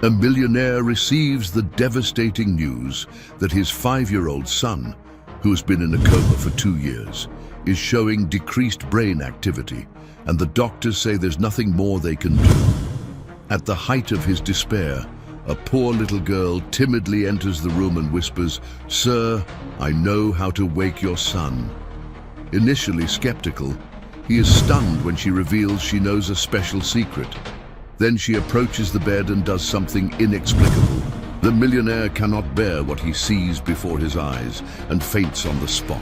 A millionaire receives the devastating news that his 5-year-old son, who has been in a coma for 2 years, is showing decreased brain activity, and the doctors say there's nothing more they can do. At the height of his despair, a poor little girl timidly enters the room and whispers, "Sir, I know how to wake your son." Initially skeptical, he is stunned when she reveals she knows a special secret. Then she approaches the bed and does something inexplicable. The millionaire cannot bear what he sees before his eyes and faints on the spot.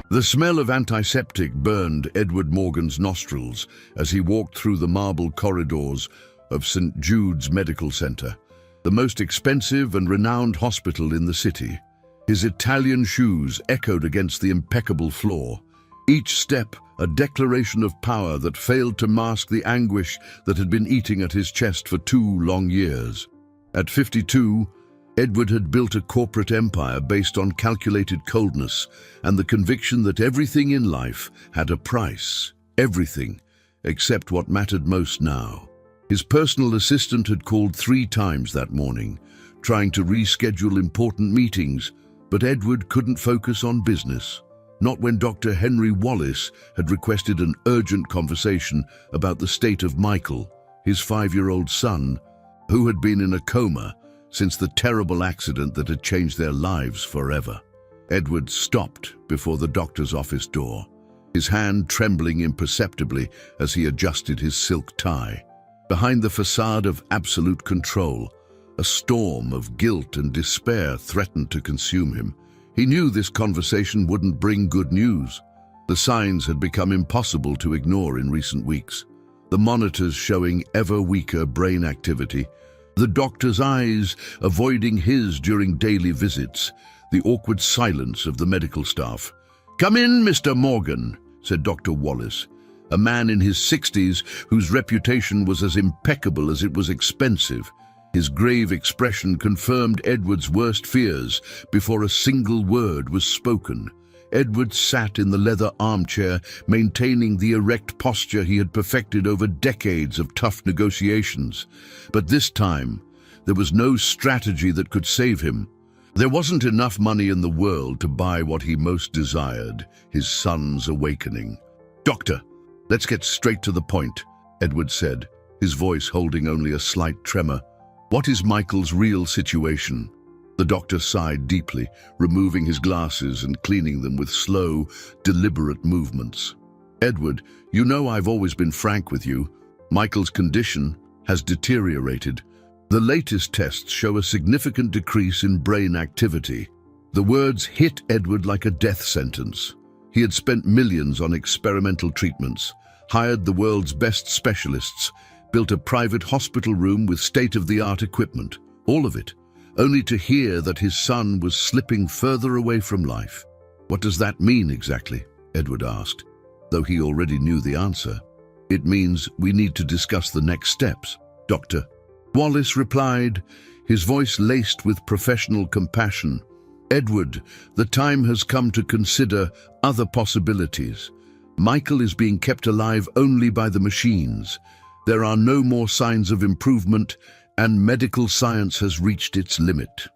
The smell of antiseptic burned Edward Morgan's nostrils as he walked through the marble corridors of St. Jude's Medical Center, the most expensive and renowned hospital in the city. His Italian shoes echoed against the impeccable floor, each step a declaration of power that failed to mask the anguish that had been eating at his chest for 2 long years. At 52, Edward had built a corporate empire based on calculated coldness and the conviction that everything in life had a price. Everything, except what mattered most now. His personal assistant had called 3 times that morning, trying to reschedule important meetings, but Edward couldn't focus on business. Not when Dr. Henry Wallace had requested an urgent conversation about the state of Michael, his 5-year-old son, who had been in a coma since the terrible accident that had changed their lives forever. Edward stopped before the doctor's office door, his hand trembling imperceptibly as he adjusted his silk tie. Behind the facade of absolute control, a storm of guilt and despair threatened to consume him. He knew this conversation wouldn't bring good news. The signs had become impossible to ignore in recent weeks. The monitors showing ever weaker brain activity, the doctor's eyes avoiding his during daily visits, the awkward silence of the medical staff. "Come in, Mr. Morgan," said Dr. Wallace, a man in his 60s whose reputation was as impeccable as it was expensive. His grave expression confirmed Edward's worst fears before a single word was spoken. Edward sat in the leather armchair, maintaining the erect posture he had perfected over decades of tough negotiations. But this time, there was no strategy that could save him. There wasn't enough money in the world to buy what he most desired, his son's awakening. "Doctor, let's get straight to the point," Edward said, his voice holding only a slight tremor. "What is Michael's real situation?" The doctor sighed deeply, removing his glasses and cleaning them with slow, deliberate movements. "Edward, you know I've always been frank with you. Michael's condition has deteriorated. The latest tests show a significant decrease in brain activity." The words hit Edward like a death sentence. He had spent millions on experimental treatments, hired the world's best specialists, built a private hospital room with state-of-the-art equipment, all of it, only to hear that his son was slipping further away from life. "What does that mean exactly?" Edward asked, though he already knew the answer. "It means we need to discuss the next steps, Doctor." Wallace replied, his voice laced with professional compassion. "Edward, the time has come to consider other possibilities. Michael is being kept alive only by the machines. There are no more signs of improvement, and medical science has reached its limit."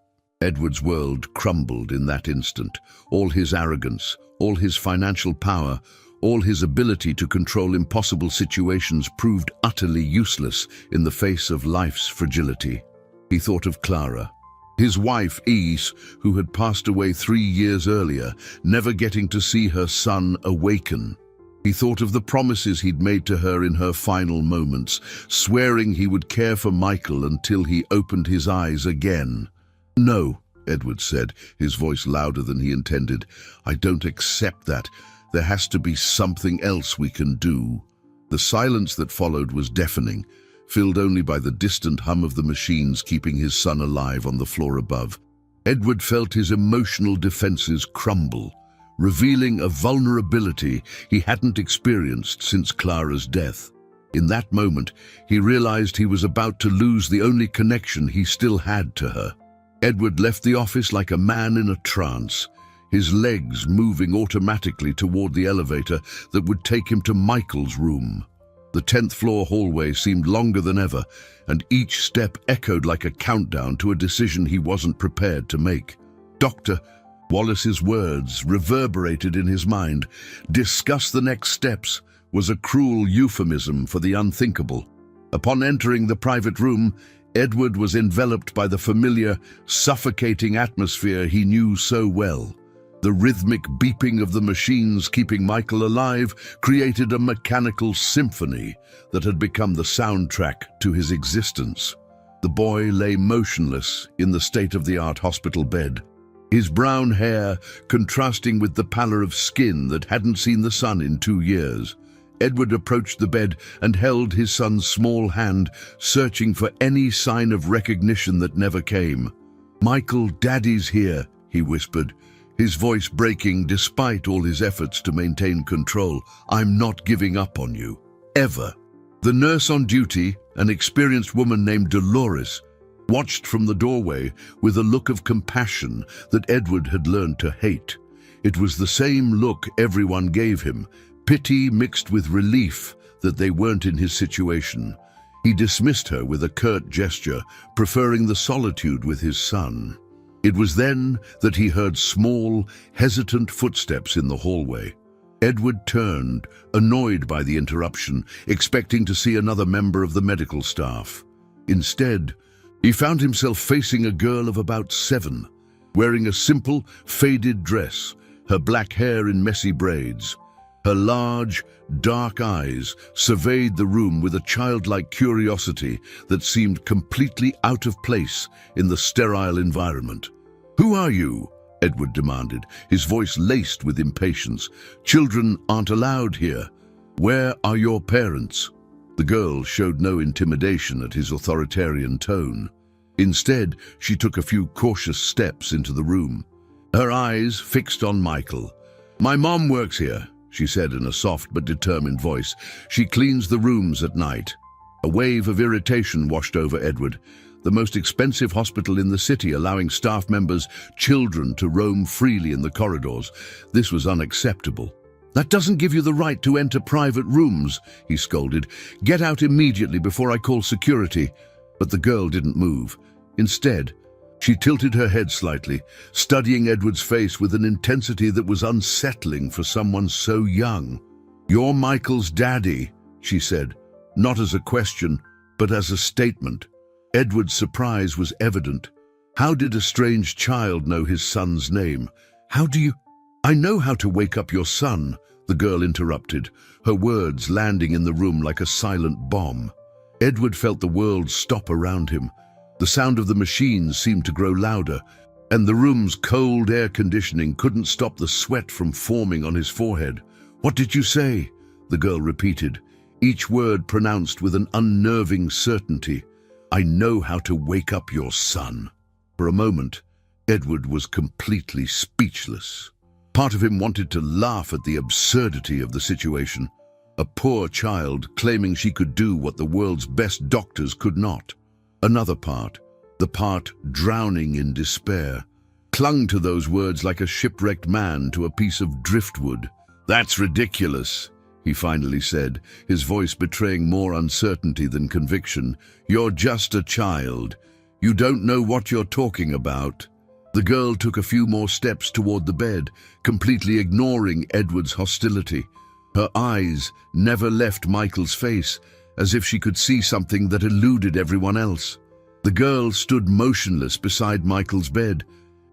Edward's world crumbled in that instant. All his arrogance, all his financial power, all his ability to control impossible situations proved utterly useless in the face of life's fragility. He thought of Clara, his wife Eve, who had passed away 3 years earlier, never getting to see her son awaken. He thought of the promises he'd made to her in her final moments, swearing he would care for Michael until he opened his eyes again. "No," Edward said, his voice louder than he intended. "I don't accept that. There has to be something else we can do." The silence that followed was deafening, filled only by the distant hum of the machines keeping his son alive on the floor above. Edward felt his emotional defenses crumble, revealing a vulnerability he hadn't experienced since Clara's death. In that moment, he realized he was about to lose the only connection he still had to her. Edward left the office like a man in a trance, his legs moving automatically toward the elevator that would take him to Michael's room. The 10th floor hallway seemed longer than ever, and each step echoed like a countdown to a decision he wasn't prepared to make. Dr. Wallace's words reverberated in his mind. Discuss the next steps was a cruel euphemism for the unthinkable. Upon entering the private room, Edward was enveloped by the familiar, suffocating atmosphere he knew so well. The rhythmic beeping of the machines keeping Michael alive created a mechanical symphony that had become the soundtrack to his existence. The boy lay motionless in the state-of-the-art hospital bed, his brown hair contrasting with the pallor of skin that hadn't seen the sun in 2 years. Edward approached the bed and held his son's small hand, searching for any sign of recognition that never came. "Michael, Daddy's here," he whispered, his voice breaking despite all his efforts to maintain control. "I'm not giving up on you. Ever." The nurse on duty, an experienced woman named Dolores, watched from the doorway with a look of compassion that Edward had learned to hate. It was the same look everyone gave him, pity mixed with relief that they weren't in his situation. He dismissed her with a curt gesture, preferring the solitude with his son. It was then that he heard small, hesitant footsteps in the hallway. Edward turned, annoyed by the interruption, expecting to see another member of the medical staff. Instead, he found himself facing a girl of about 7, wearing a simple, faded dress, her black hair in messy braids. Her large, dark eyes surveyed the room with a childlike curiosity that seemed completely out of place in the sterile environment. "Who are you?" Edward demanded, his voice laced with impatience. "Children aren't allowed here. Where are your parents?" The girl showed no intimidation at his authoritarian tone. Instead, she took a few cautious steps into the room, her eyes fixed on Michael. "My mom works here," she said in a soft but determined voice. "She cleans the rooms at night." A wave of irritation washed over Edward. The most expensive hospital in the city, allowing staff members, children, to roam freely in the corridors. This was unacceptable. "That doesn't give you the right to enter private rooms," he scolded. "Get out immediately before I call security." But the girl didn't move. Instead, she tilted her head slightly, studying Edward's face with an intensity that was unsettling for someone so young. "You're Michael's daddy," she said, not as a question, but as a statement. Edward's surprise was evident. How did a strange child know his son's name? "How do you—" "I know how to wake up your son," the girl interrupted, her words landing in the room like a silent bomb. Edward felt the world stop around him. The sound of the machines seemed to grow louder, and the room's cold air conditioning couldn't stop the sweat from forming on his forehead. "What did you say?" the girl repeated, each word pronounced with an unnerving certainty. "I know how to wake up your son." For a moment, Edward was completely speechless. Part of him wanted to laugh at the absurdity of the situation. A poor child claiming she could do what the world's best doctors could not. Another part, the part drowning in despair, clung to those words like a shipwrecked man to a piece of driftwood. "That's ridiculous," he finally said, his voice betraying more uncertainty than conviction. "You're just a child. You don't know what you're talking about." The girl took a few more steps toward the bed, completely ignoring Edward's hostility. Her eyes never left Michael's face, as if she could see something that eluded everyone else. The girl stood motionless beside Michael's bed,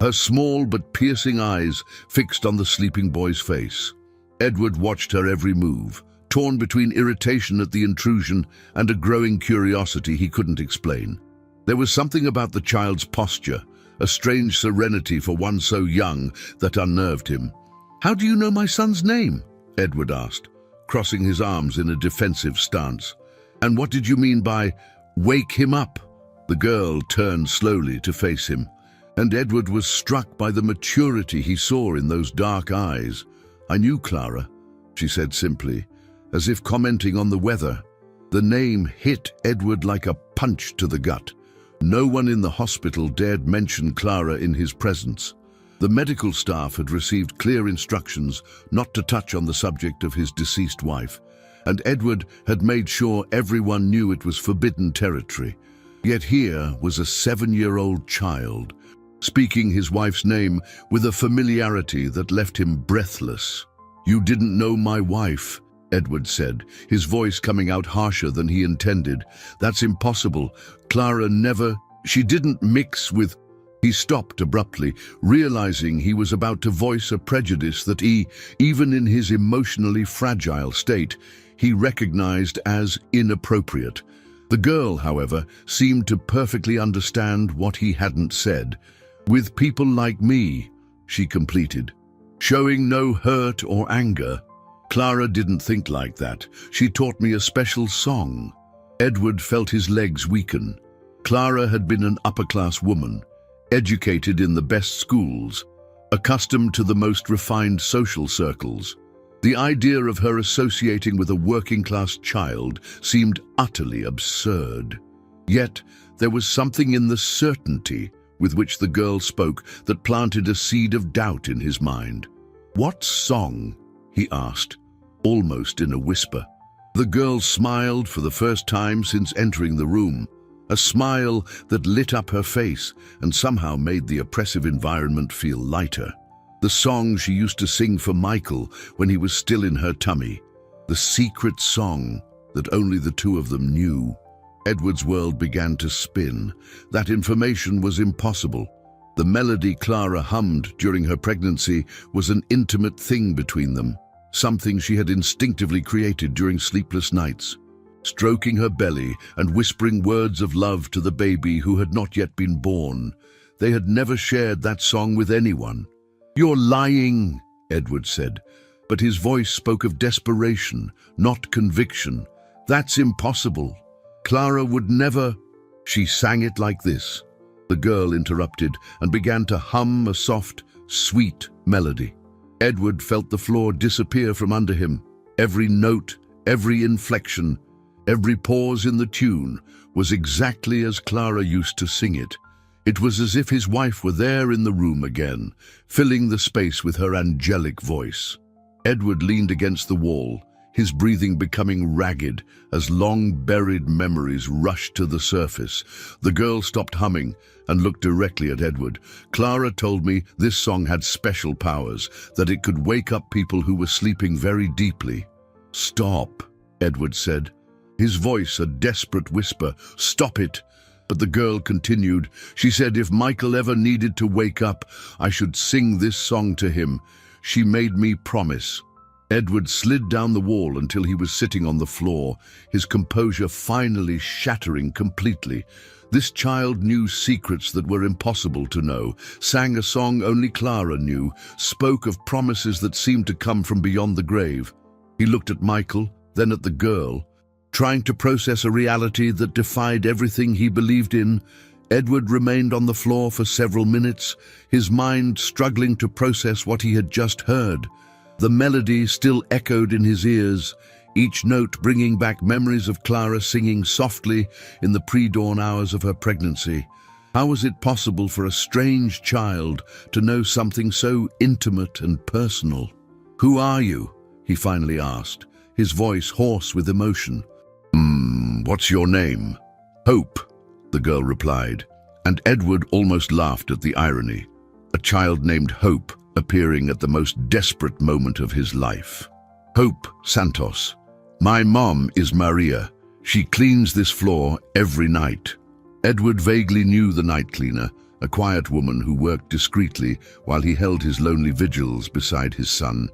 her small but piercing eyes fixed on the sleeping boy's face. Edward watched her every move, torn between irritation at the intrusion and a growing curiosity he couldn't explain. There was something about the child's posture, a strange serenity for one so young, that unnerved him. "How do you know my son's name?" Edward asked, crossing his arms in a defensive stance. "And what did you mean by, 'wake him up'?" The girl turned slowly to face him, and Edward was struck by the maturity he saw in those dark eyes. "I knew Clara," she said simply, as if commenting on the weather. The name hit Edward like a punch to the gut. No one in the hospital dared mention Clara in his presence. The medical staff had received clear instructions not to touch on the subject of his deceased wife, and Edward had made sure everyone knew it was forbidden territory. Yet here was a 7-year-old child, speaking his wife's name with a familiarity that left him breathless. "You didn't know my wife," Edward said, his voice coming out harsher than he intended. "That's impossible. Clara never... She didn't mix with..." He stopped abruptly, realizing he was about to voice a prejudice that even in his emotionally fragile state, he recognized as inappropriate. The girl, however, seemed to perfectly understand what he hadn't said. "With people like me," she completed, showing no hurt or anger. "Clara didn't think like that. She taught me a special song." Edward felt his legs weaken. Clara had been an upper-class woman, educated in the best schools, accustomed to the most refined social circles. The idea of her associating with a working-class child seemed utterly absurd. Yet, there was something in the certainty with which the girl spoke that planted a seed of doubt in his mind. "What song?" he asked, almost in a whisper. The girl smiled for the first time since entering the room, a smile that lit up her face and somehow made the oppressive environment feel lighter. The song she used to sing for Michael when he was still in her tummy. The secret song that only the two of them knew. Edward's world began to spin. That information was impossible. The melody Clara hummed during her pregnancy was an intimate thing between them, something she had instinctively created during sleepless nights, stroking her belly and whispering words of love to the baby who had not yet been born. They had never shared that song with anyone. "You're lying," Edward said, but his voice spoke of desperation, not conviction. "That's impossible. Clara would never..." She sang it like this. The girl interrupted and began to hum a soft, sweet melody. Edward felt the floor disappear from under him. Every note, every inflection, every pause in the tune was exactly as Clara used to sing it. It was as if his wife were there in the room again, filling the space with her angelic voice. Edward leaned against the wall, his breathing becoming ragged as long-buried memories rushed to the surface. The girl stopped humming and looked directly at Edward. "Clara told me this song had special powers, that it could wake up people who were sleeping very deeply." "Stop," Edward said, his voice a desperate whisper. "Stop it." But the girl continued. "She said if Michael ever needed to wake up, I should sing this song to him. She made me promise." Edward slid down the wall until he was sitting on the floor, his composure finally shattering completely. This child knew secrets that were impossible to know, sang a song only Clara knew, spoke of promises that seemed to come from beyond the grave. He looked at Michael, then at the girl, trying to process a reality that defied everything he believed in. Edward remained on the floor for several minutes, his mind struggling to process what he had just heard. The melody still echoed in his ears, each note bringing back memories of Clara singing softly in the pre-dawn hours of her pregnancy. How was it possible for a strange child to know something so intimate and personal? "Who are you?" he finally asked, his voice hoarse with emotion. What's your name?" "Hope," the girl replied, and Edward almost laughed at the irony. A child named Hope appearing at the most desperate moment of his life. "Hope Santos. My mom is Maria. She cleans this floor every night." Edward vaguely knew the night cleaner, a quiet woman who worked discreetly while he held his lonely vigils beside his son.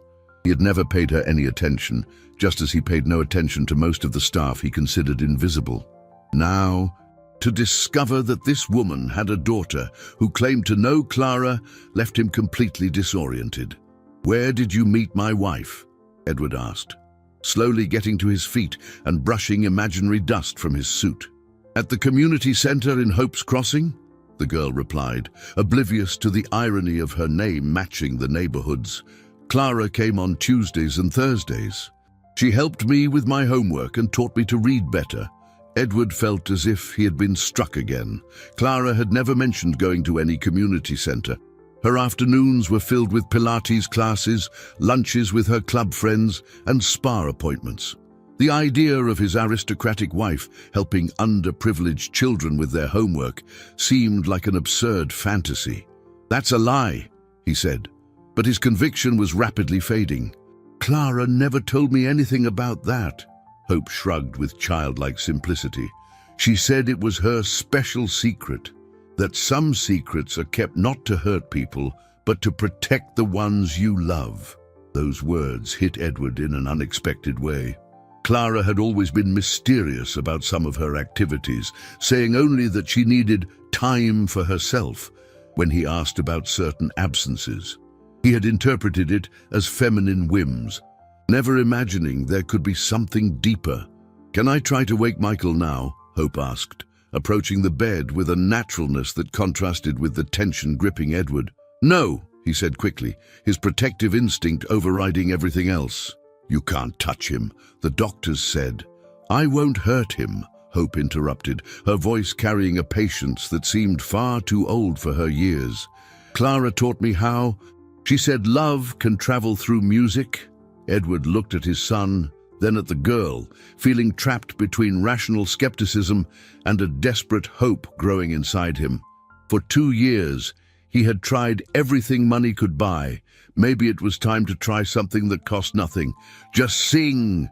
He had never paid her any attention, just as he paid no attention to most of the staff he considered invisible. Now, to discover that this woman had a daughter who claimed to know Clara left him completely disoriented. "Where did you meet my wife?" Edward asked, slowly getting to his feet and brushing imaginary dust from his suit. "At the community center in Hope's Crossing," the girl replied, oblivious to the irony of her name matching the neighborhoods. "Clara came on Tuesdays and Thursdays. She helped me with my homework and taught me to read better." Edward felt as if he had been struck again. Clara had never mentioned going to any community center. Her afternoons were filled with Pilates classes, lunches with her club friends, and spa appointments. The idea of his aristocratic wife helping underprivileged children with their homework seemed like an absurd fantasy. "That's a lie," he said, but his conviction was rapidly fading. "Clara never told me anything about that," Hope shrugged with childlike simplicity. "She said it was her special secret, that some secrets are kept not to hurt people, but to protect the ones you love." Those words hit Edward in an unexpected way. Clara had always been mysterious about some of her activities, saying only that she needed time for herself when he asked about certain absences. He had interpreted it as feminine whims, never imagining there could be something deeper. "Can I try to wake Michael now?" Hope asked, approaching the bed with a naturalness that contrasted with the tension gripping Edward. "No," he said quickly, his protective instinct overriding everything else. "You can't touch him, the doctors said." "I won't hurt him," Hope interrupted, her voice carrying a patience that seemed far too old for her years. "Clara taught me how. She said love can travel through music." Edward looked at his son, then at the girl, feeling trapped between rational skepticism and a desperate hope growing inside him. For 2 years, he had tried everything money could buy. Maybe it was time to try something that cost nothing. "Just sing,"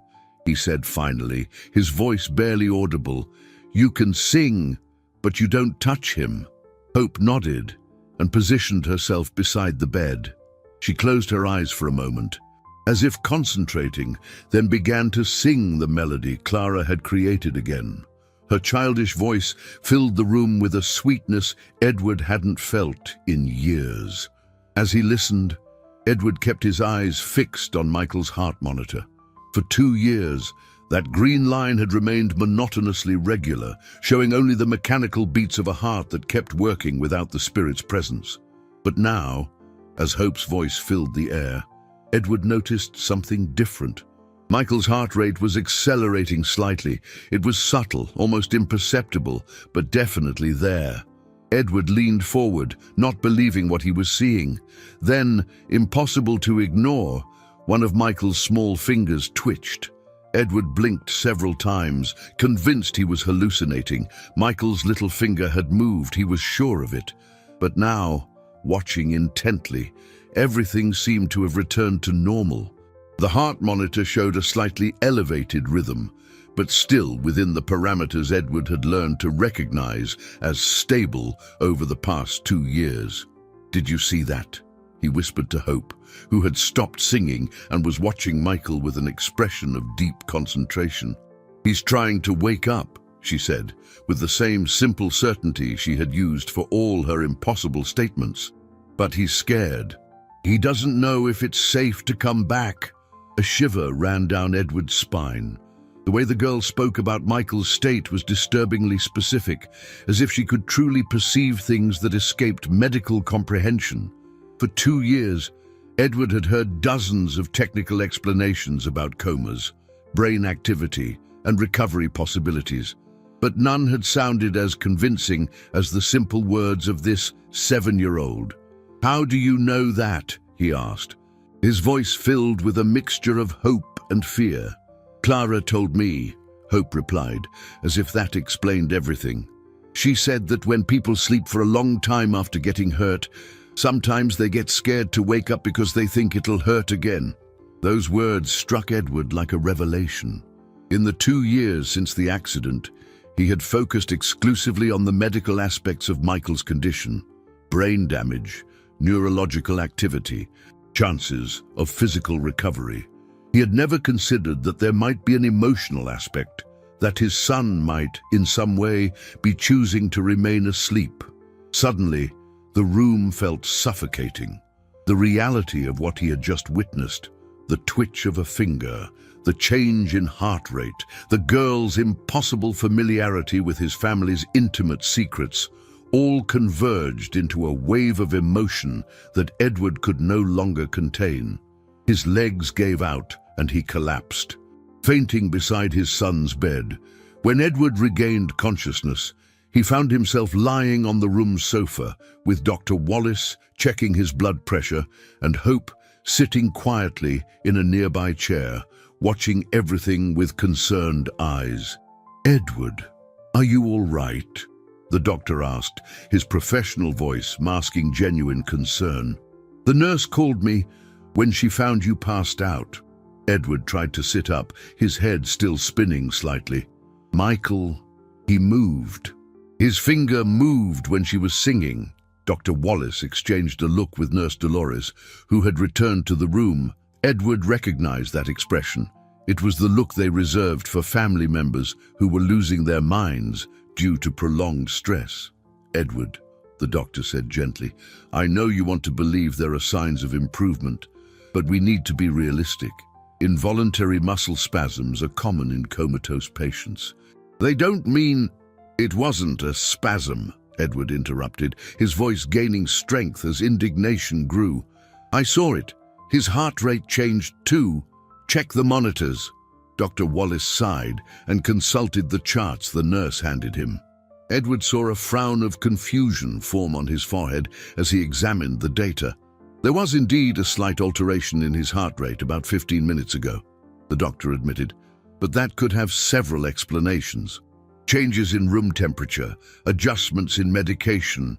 he said finally, his voice barely audible. "You can sing, but you don't touch him." Hope nodded and positioned herself beside the bed. She closed her eyes for a moment, as if concentrating, then began to sing the melody Clara had created again. Her childish voice filled the room with a sweetness Edward hadn't felt in years. As he listened, Edward kept his eyes fixed on Michael's heart monitor. For 2 years, that green line had remained monotonously regular, showing only the mechanical beats of a heart that kept working without the spirit's presence. But now, as Hope's voice filled the air, Edward noticed something different. Michael's heart rate was accelerating slightly. It was subtle, almost imperceptible, but definitely there. Edward leaned forward, not believing what he was seeing. Then, impossible to ignore, one of Michael's small fingers twitched. Edward blinked several times, convinced he was hallucinating. Michael's little finger had moved, he was sure of it. But now, watching intently, everything seemed to have returned to normal. The heart monitor showed a slightly elevated rhythm, but still within the parameters Edward had learned to recognize as stable over the past 2 years. "Did you see that?" he whispered to Hope, who had stopped singing and was watching Michael with an expression of deep concentration. "He's trying to wake up," she said, with the same simple certainty she had used for all her impossible statements. "But he's scared. He doesn't know if it's safe to come back." A shiver ran down Edward's spine. The way the girl spoke about Michael's state was disturbingly specific, as if she could truly perceive things that escaped medical comprehension. For 2 years, Edward had heard dozens of technical explanations about comas, brain activity, and recovery possibilities, but none had sounded as convincing as the simple words of this 7-year-old. "How do you know that?" he asked, his voice filled with a mixture of hope and fear. "Clara told me," Hope replied, as if that explained everything. "She said that when people sleep for a long time after getting hurt, sometimes they get scared to wake up because they think it'll hurt again." Those words struck Edward like a revelation. In the 2 years since the accident, he had focused exclusively on the medical aspects of Michael's condition: brain damage, neurological activity, chances of physical recovery. He had never considered that there might be an emotional aspect, that his son might, in some way, be choosing to remain asleep. Suddenly, the room felt suffocating. The reality of what he had just witnessed, the twitch of a finger, the change in heart rate, the girl's impossible familiarity with his family's intimate secrets, all converged into a wave of emotion that Edward could no longer contain. His legs gave out and he collapsed, fainting beside his son's bed. When Edward regained consciousness, he found himself lying on the room's sofa with Dr. Wallace checking his blood pressure and Hope sitting quietly in a nearby chair, watching everything with concerned eyes. "Edward, are you all right?" the doctor asked, his professional voice masking genuine concern. "The nurse called me when she found you passed out." Edward tried to sit up, his head still spinning slightly. "Michael, he moved. His finger moved when she was singing." Dr. Wallace exchanged a look with Nurse Dolores, who had returned to the room. Edward recognized that expression. It was the look they reserved for family members who were losing their minds due to prolonged stress. "Edward," the doctor said gently, "I know you want to believe there are signs of improvement, but we need to be realistic. Involuntary muscle spasms are common in comatose patients." "They don't mean—" "It wasn't a spasm," Edward interrupted, his voice gaining strength as indignation grew. "I saw it. His heart rate changed too. Check the monitors." Dr. Wallace sighed and consulted the charts the nurse handed him. Edward saw a frown of confusion form on his forehead as he examined the data. There was indeed a slight alteration in his heart rate about 15 minutes ago, the doctor admitted, but that could have several explanations. Changes in room temperature, adjustments in medication,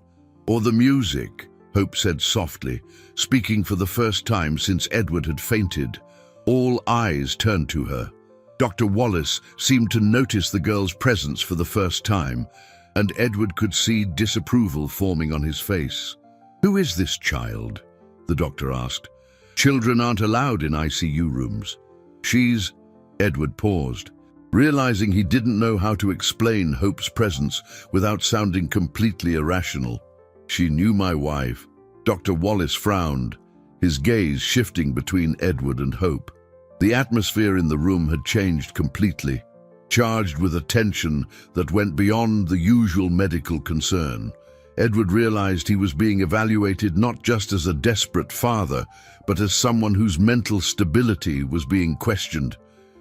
or the music, Hope said softly, speaking for the first time since Edward had fainted. All eyes turned to her. Dr. Wallace seemed to notice the girl's presence for the first time, and Edward could see disapproval forming on his face. "Who is this child?" the doctor asked. "Children aren't allowed in ICU rooms." "She's—" Edward paused, realizing he didn't know how to explain Hope's presence without sounding completely irrational. "She knew my wife." Dr. Wallace frowned, his gaze shifting between Edward and Hope. The atmosphere in the room had changed completely, charged with a tension that went beyond the usual medical concern. Edward realized he was being evaluated not just as a desperate father, but as someone whose mental stability was being questioned.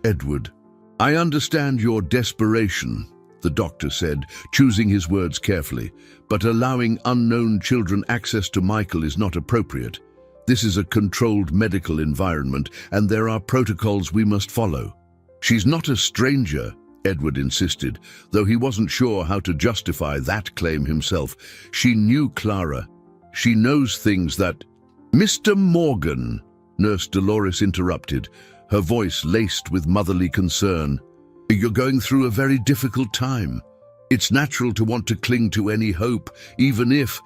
"Edward, I understand your desperation," the doctor said, choosing his words carefully, "but allowing unknown children access to Michael is not appropriate. This is a controlled medical environment, and there are protocols we must follow." "She's not a stranger," Edward insisted, though he wasn't sure how to justify that claim himself. "She knew Clara. She knows things that—" "Mr. Morgan," Nurse Dolores interrupted, her voice laced with motherly concern. "You're going through a very difficult time. It's natural to want to cling to any hope, even if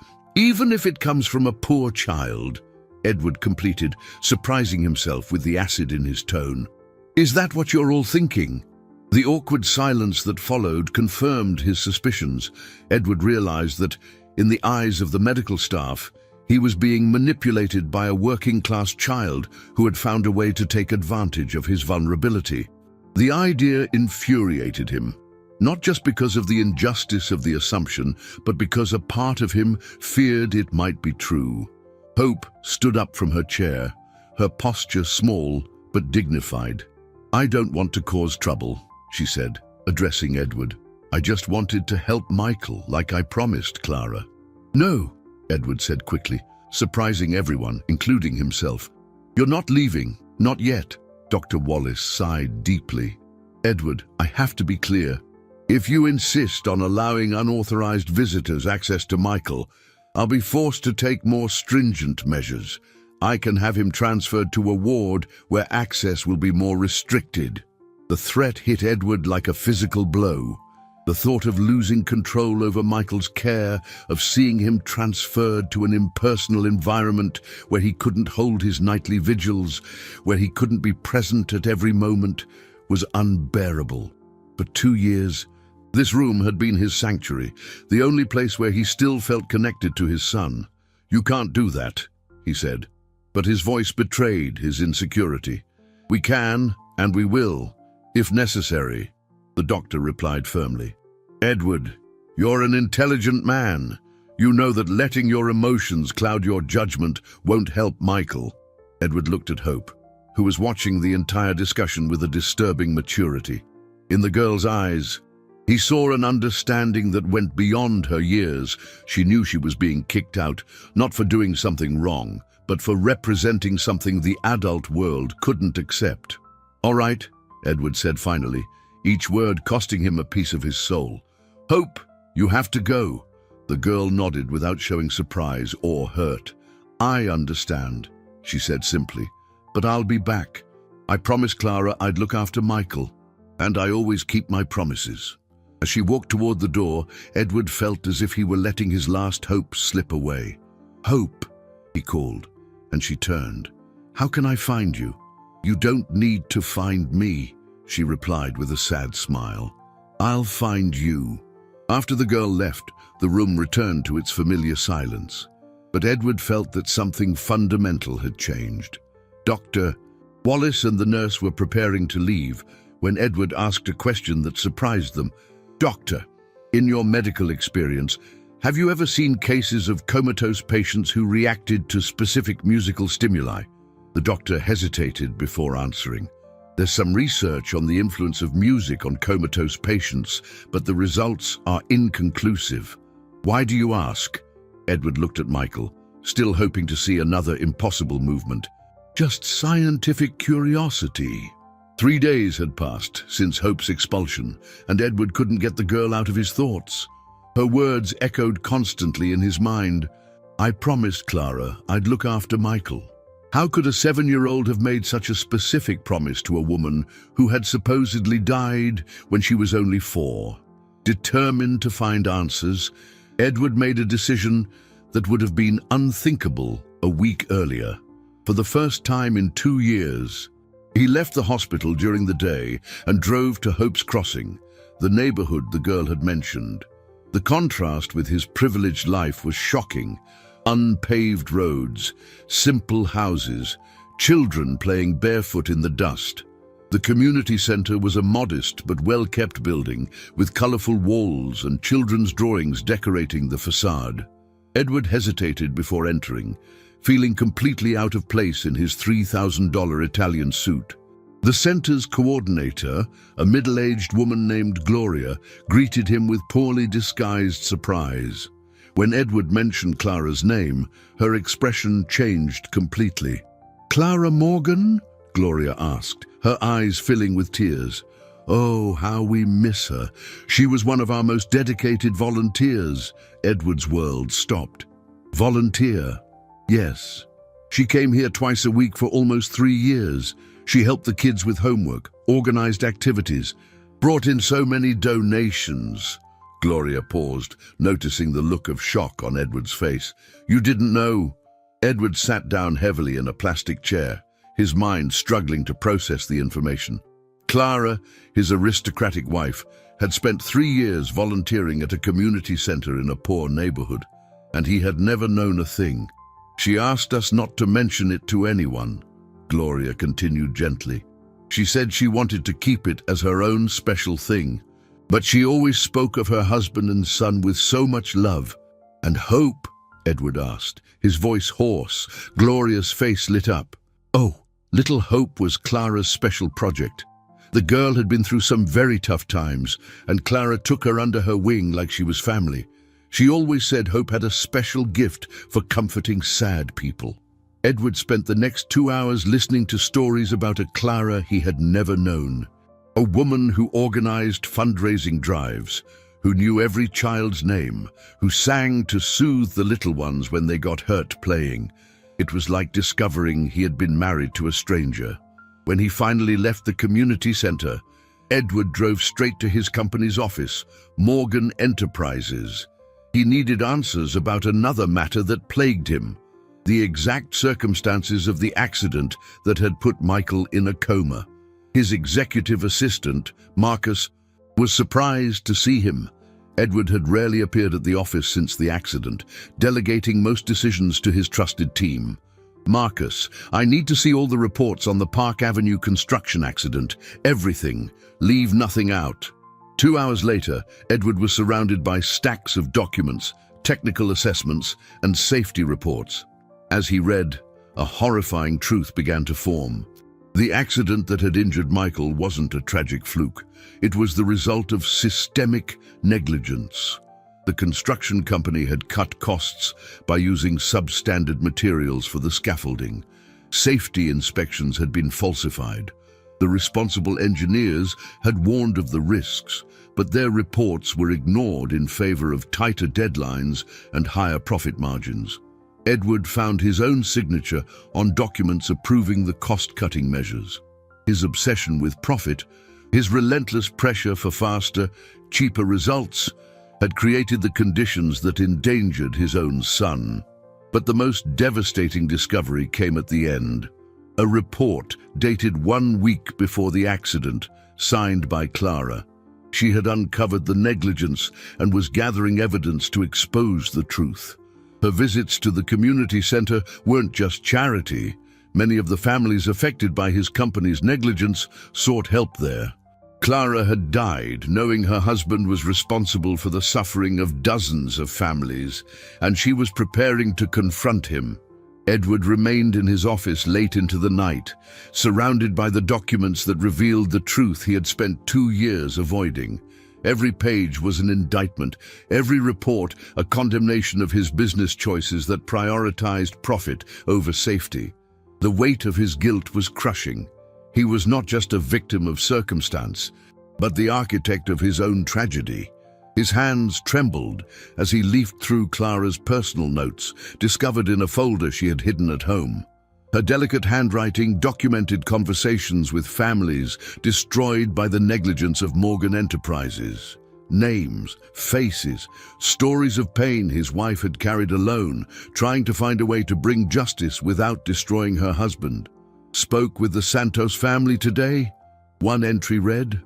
it comes from a poor child," Edward completed, surprising himself with the acid in his tone. "Is that what you're all thinking?" The awkward silence that followed confirmed his suspicions. Edward realized that, in the eyes of the medical staff, he was being manipulated by a working-class child who had found a way to take advantage of his vulnerability. The idea infuriated him, not just because of the injustice of the assumption, but because a part of him feared it might be true. Hope stood up from her chair, her posture small but dignified. "I don't want to cause trouble," she said, addressing Edward. "I just wanted to help Michael like I promised Clara." "No," Edward said quickly, surprising everyone, including himself. "You're not leaving, not yet." Dr. Wallace sighed deeply. "Edward, I have to be clear. If you insist on allowing unauthorized visitors access to Michael, I'll be forced to take more stringent measures. I can have him transferred to a ward where access will be more restricted." The threat hit Edward like a physical blow. The thought of losing control over Michael's care, of seeing him transferred to an impersonal environment where he couldn't hold his nightly vigils, where he couldn't be present at every moment, was unbearable. For 2 years, this room had been his sanctuary, the only place where he still felt connected to his son. "You can't do that," he said, but his voice betrayed his insecurity. "We can, and we will, if necessary," the doctor replied firmly. "Edward, you're an intelligent man. You know that letting your emotions cloud your judgment won't help Michael." Edward looked at Hope, who was watching the entire discussion with a disturbing maturity. In the girl's eyes, he saw an understanding that went beyond her years. She knew she was being kicked out, not for doing something wrong, but for representing something the adult world couldn't accept. "All right," Edward said finally, each word costing him a piece of his soul. "Hope, you have to go." The girl nodded without showing surprise or hurt. "I understand," she said simply, "but I'll be back. I promised Clara I'd look after Michael, and I always keep my promises." As she walked toward the door, Edward felt as if he were letting his last hope slip away. "Hope," he called, and she turned. "How can I find you?" "You don't need to find me," she replied with a sad smile. "I'll find you." After the girl left, the room returned to its familiar silence. But Edward felt that something fundamental had changed. Dr. Wallace and the nurse were preparing to leave when Edward asked a question that surprised them. "Doctor, in your medical experience, have you ever seen cases of comatose patients who reacted to specific musical stimuli?" The doctor hesitated before answering. "There's some research on the influence of music on comatose patients, but the results are inconclusive." "Why do you ask?" Edward looked at Michael, still hoping to see another impossible movement. "Just scientific curiosity." 3 days had passed since Hope's expulsion, and Edward couldn't get the girl out of his thoughts. Her words echoed constantly in his mind. "I promised Clara I'd look after Michael." How could a 7-year-old have made such a specific promise to a woman who had supposedly died when she was only 4? Determined to find answers, Edward made a decision that would have been unthinkable a week earlier. For the first time in 2 years, he left the hospital during the day and drove to Hope's Crossing, the neighborhood the girl had mentioned. The contrast with his privileged life was shocking. Unpaved roads, simple houses, children playing barefoot in the dust. The community center was a modest but well-kept building with colorful walls and children's drawings decorating the facade. Edward hesitated before entering, feeling completely out of place in his $3,000 Italian suit. The center's coordinator, a middle-aged woman named Gloria, greeted him with poorly disguised surprise. When Edward mentioned Clara's name, her expression changed completely. "Clara Morgan?" Gloria asked, her eyes filling with tears. "Oh, how we miss her. She was one of our most dedicated volunteers." Edward's world stopped. "Volunteer?" "Yes. She came here twice a week for almost 3 years. She helped the kids with homework, organized activities, brought in so many donations." Gloria paused, noticing the look of shock on Edward's face. "You didn't know?" Edward sat down heavily in a plastic chair, his mind struggling to process the information. Clara, his aristocratic wife, had spent 3 years volunteering at a community center in a poor neighborhood, and he had never known a thing. "She asked us not to mention it to anyone," Gloria continued gently. "She said she wanted to keep it as her own special thing. But she always spoke of her husband and son with so much love." "And hope?" Edward asked, his voice hoarse. Gloria's face lit up. "Oh, little Hope was Clara's special project. The girl had been through some very tough times, and Clara took her under her wing like she was family. She always said Hope had a special gift for comforting sad people." Edward spent the next 2 hours listening to stories about a Clara he had never known. A woman who organized fundraising drives, who knew every child's name, who sang to soothe the little ones when they got hurt playing. It was like discovering he had been married to a stranger. When he finally left the community center, Edward drove straight to his company's office, Morgan Enterprises. He needed answers about another matter that plagued him: the exact circumstances of the accident that had put Michael in a coma. His executive assistant, Marcus, was surprised to see him. Edward had rarely appeared at the office since the accident, delegating most decisions to his trusted team. "Marcus, I need to see all the reports on the Park Avenue construction accident. Everything. Leave nothing out." 2 hours later, Edward was surrounded by stacks of documents, technical assessments, and safety reports. As he read, a horrifying truth began to form. The accident that had injured Michael wasn't a tragic fluke. It was the result of systemic negligence. The construction company had cut costs by using substandard materials for the scaffolding. Safety inspections had been falsified. The responsible engineers had warned of the risks, but their reports were ignored in favor of tighter deadlines and higher profit margins. Edward found his own signature on documents approving the cost-cutting measures. His obsession with profit, his relentless pressure for faster, cheaper results, had created the conditions that endangered his own son. But the most devastating discovery came at the end. A report dated 1 week before the accident, signed by Clara. She had uncovered the negligence and was gathering evidence to expose the truth. Her visits to the community center weren't just charity. Many of the families affected by his company's negligence sought help there. Clara had died knowing her husband was responsible for the suffering of dozens of families, and she was preparing to confront him. Edward remained in his office late into the night, surrounded by the documents that revealed the truth he had spent 2 years avoiding. Every page was an indictment, every report a condemnation of his business choices that prioritized profit over safety. The weight of his guilt was crushing. He was not just a victim of circumstance, but the architect of his own tragedy. His hands trembled as he leafed through Clara's personal notes, discovered in a folder she had hidden at home. Her delicate handwriting documented conversations with families destroyed by the negligence of Morgan Enterprises. Names, faces, stories of pain his wife had carried alone, trying to find a way to bring justice without destroying her husband. Spoke with the Santos family today? One entry read,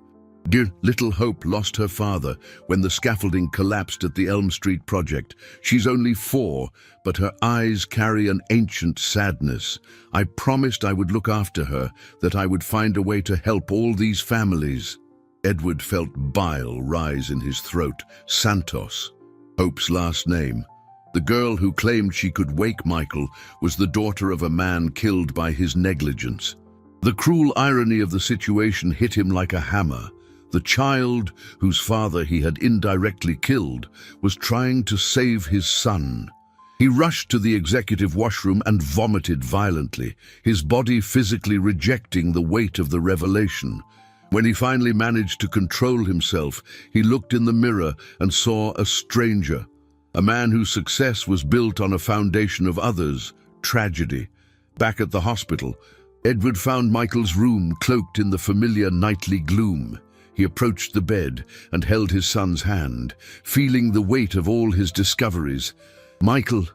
"Dear little Hope lost her father when the scaffolding collapsed at the Elm Street project. She's only 4, but her eyes carry an ancient sadness. I promised I would look after her, that I would find a way to help all these families." Edward felt bile rise in his throat. Santos, Hope's last name. The girl who claimed she could wake Michael was the daughter of a man killed by his negligence. The cruel irony of the situation hit him like a hammer. The child, whose father he had indirectly killed, was trying to save his son. He rushed to the executive washroom and vomited violently, his body physically rejecting the weight of the revelation. When he finally managed to control himself, he looked in the mirror and saw a stranger, a man whose success was built on a foundation of others, tragedy. Back at the hospital, Edward found Michael's room cloaked in the familiar nightly gloom. He approached the bed and held his son's hand, feeling the weight of all his discoveries. "Michael,"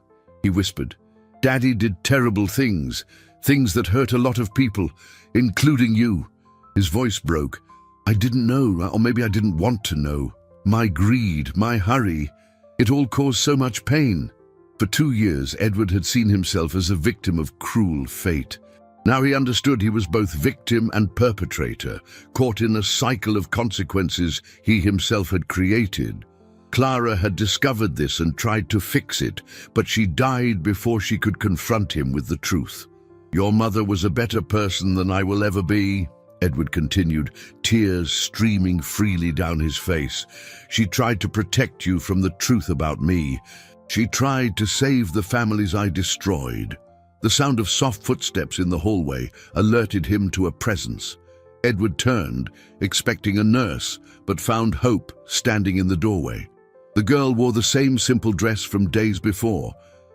he whispered, "Daddy did terrible things, things that hurt a lot of people, including you." His voice broke. "I didn't know, or maybe I didn't want to know. My greed, my hurry, it all caused so much pain." For 2 years, Edward had seen himself as a victim of cruel fate. Now he understood he was both victim and perpetrator, caught in a cycle of consequences he himself had created. Clara had discovered this and tried to fix it, but she died before she could confront him with the truth. "Your mother was a better person than I will ever be," Edward continued, tears streaming freely down his face. "She tried to protect you from the truth about me. She tried to save the families I destroyed." The sound of soft footsteps in the hallway alerted him to a presence. Edward turned, expecting a nurse, but found Hope standing in the doorway. The girl wore the same simple dress from days before,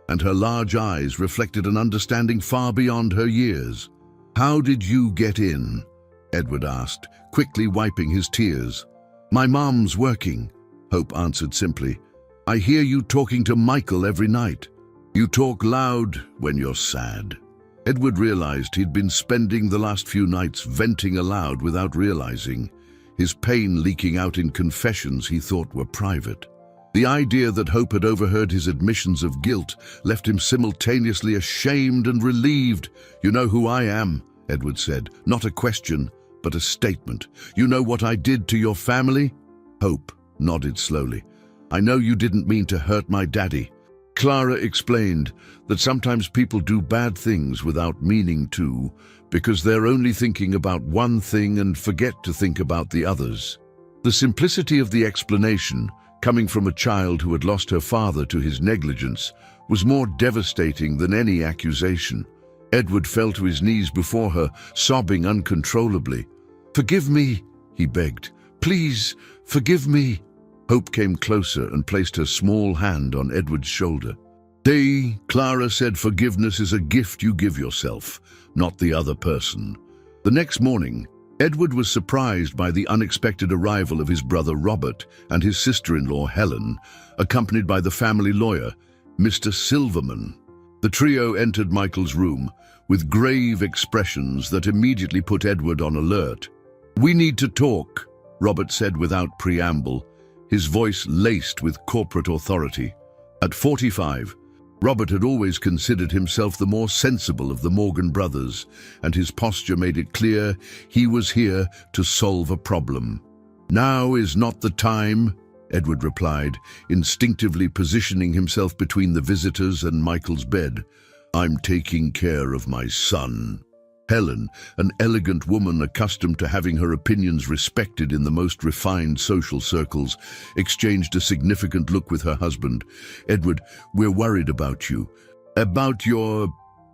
and her large eyes reflected an understanding far beyond her years. "How did you get in?" Edward asked, quickly wiping his tears. "My mom's working," Hope answered simply. "I hear you talking to Michael every night. You talk loud when you're sad." Edward realized he'd been spending the last few nights venting aloud without realizing, his pain leaking out in confessions he thought were private. The idea that Hope had overheard his admissions of guilt left him simultaneously ashamed and relieved. "You know who I am," Edward said, not a question, but a statement. "You know what I did to your family?" Hope nodded slowly. "I know you didn't mean to hurt my daddy." Clara explained that sometimes people do bad things without meaning to, because they're only thinking about one thing and forget to think about the others. The simplicity of the explanation, coming from a child who had lost her father to his negligence, was more devastating than any accusation. Edward fell to his knees before her, sobbing uncontrollably. "Forgive me," he begged. "Please, forgive me." Hope came closer and placed her small hand on Edward's shoulder. Clara said, "Forgiveness is a gift you give yourself, not the other person." The next morning, Edward was surprised by the unexpected arrival of his brother Robert and his sister-in-law Helen, accompanied by the family lawyer, Mr. Silverman. The trio entered Michael's room with grave expressions that immediately put Edward on alert. "We need to talk," Robert said without preamble, his voice laced with corporate authority. At 45, Robert had always considered himself the more sensible of the Morgan brothers, and his posture made it clear he was here to solve a problem. "Now is not the time," Edward replied, instinctively positioning himself between the visitors and Michael's bed. "I'm taking care of my son." Helen, an elegant woman accustomed to having her opinions respected in the most refined social circles, exchanged a significant look with her husband. "Edward, we're worried about you. About your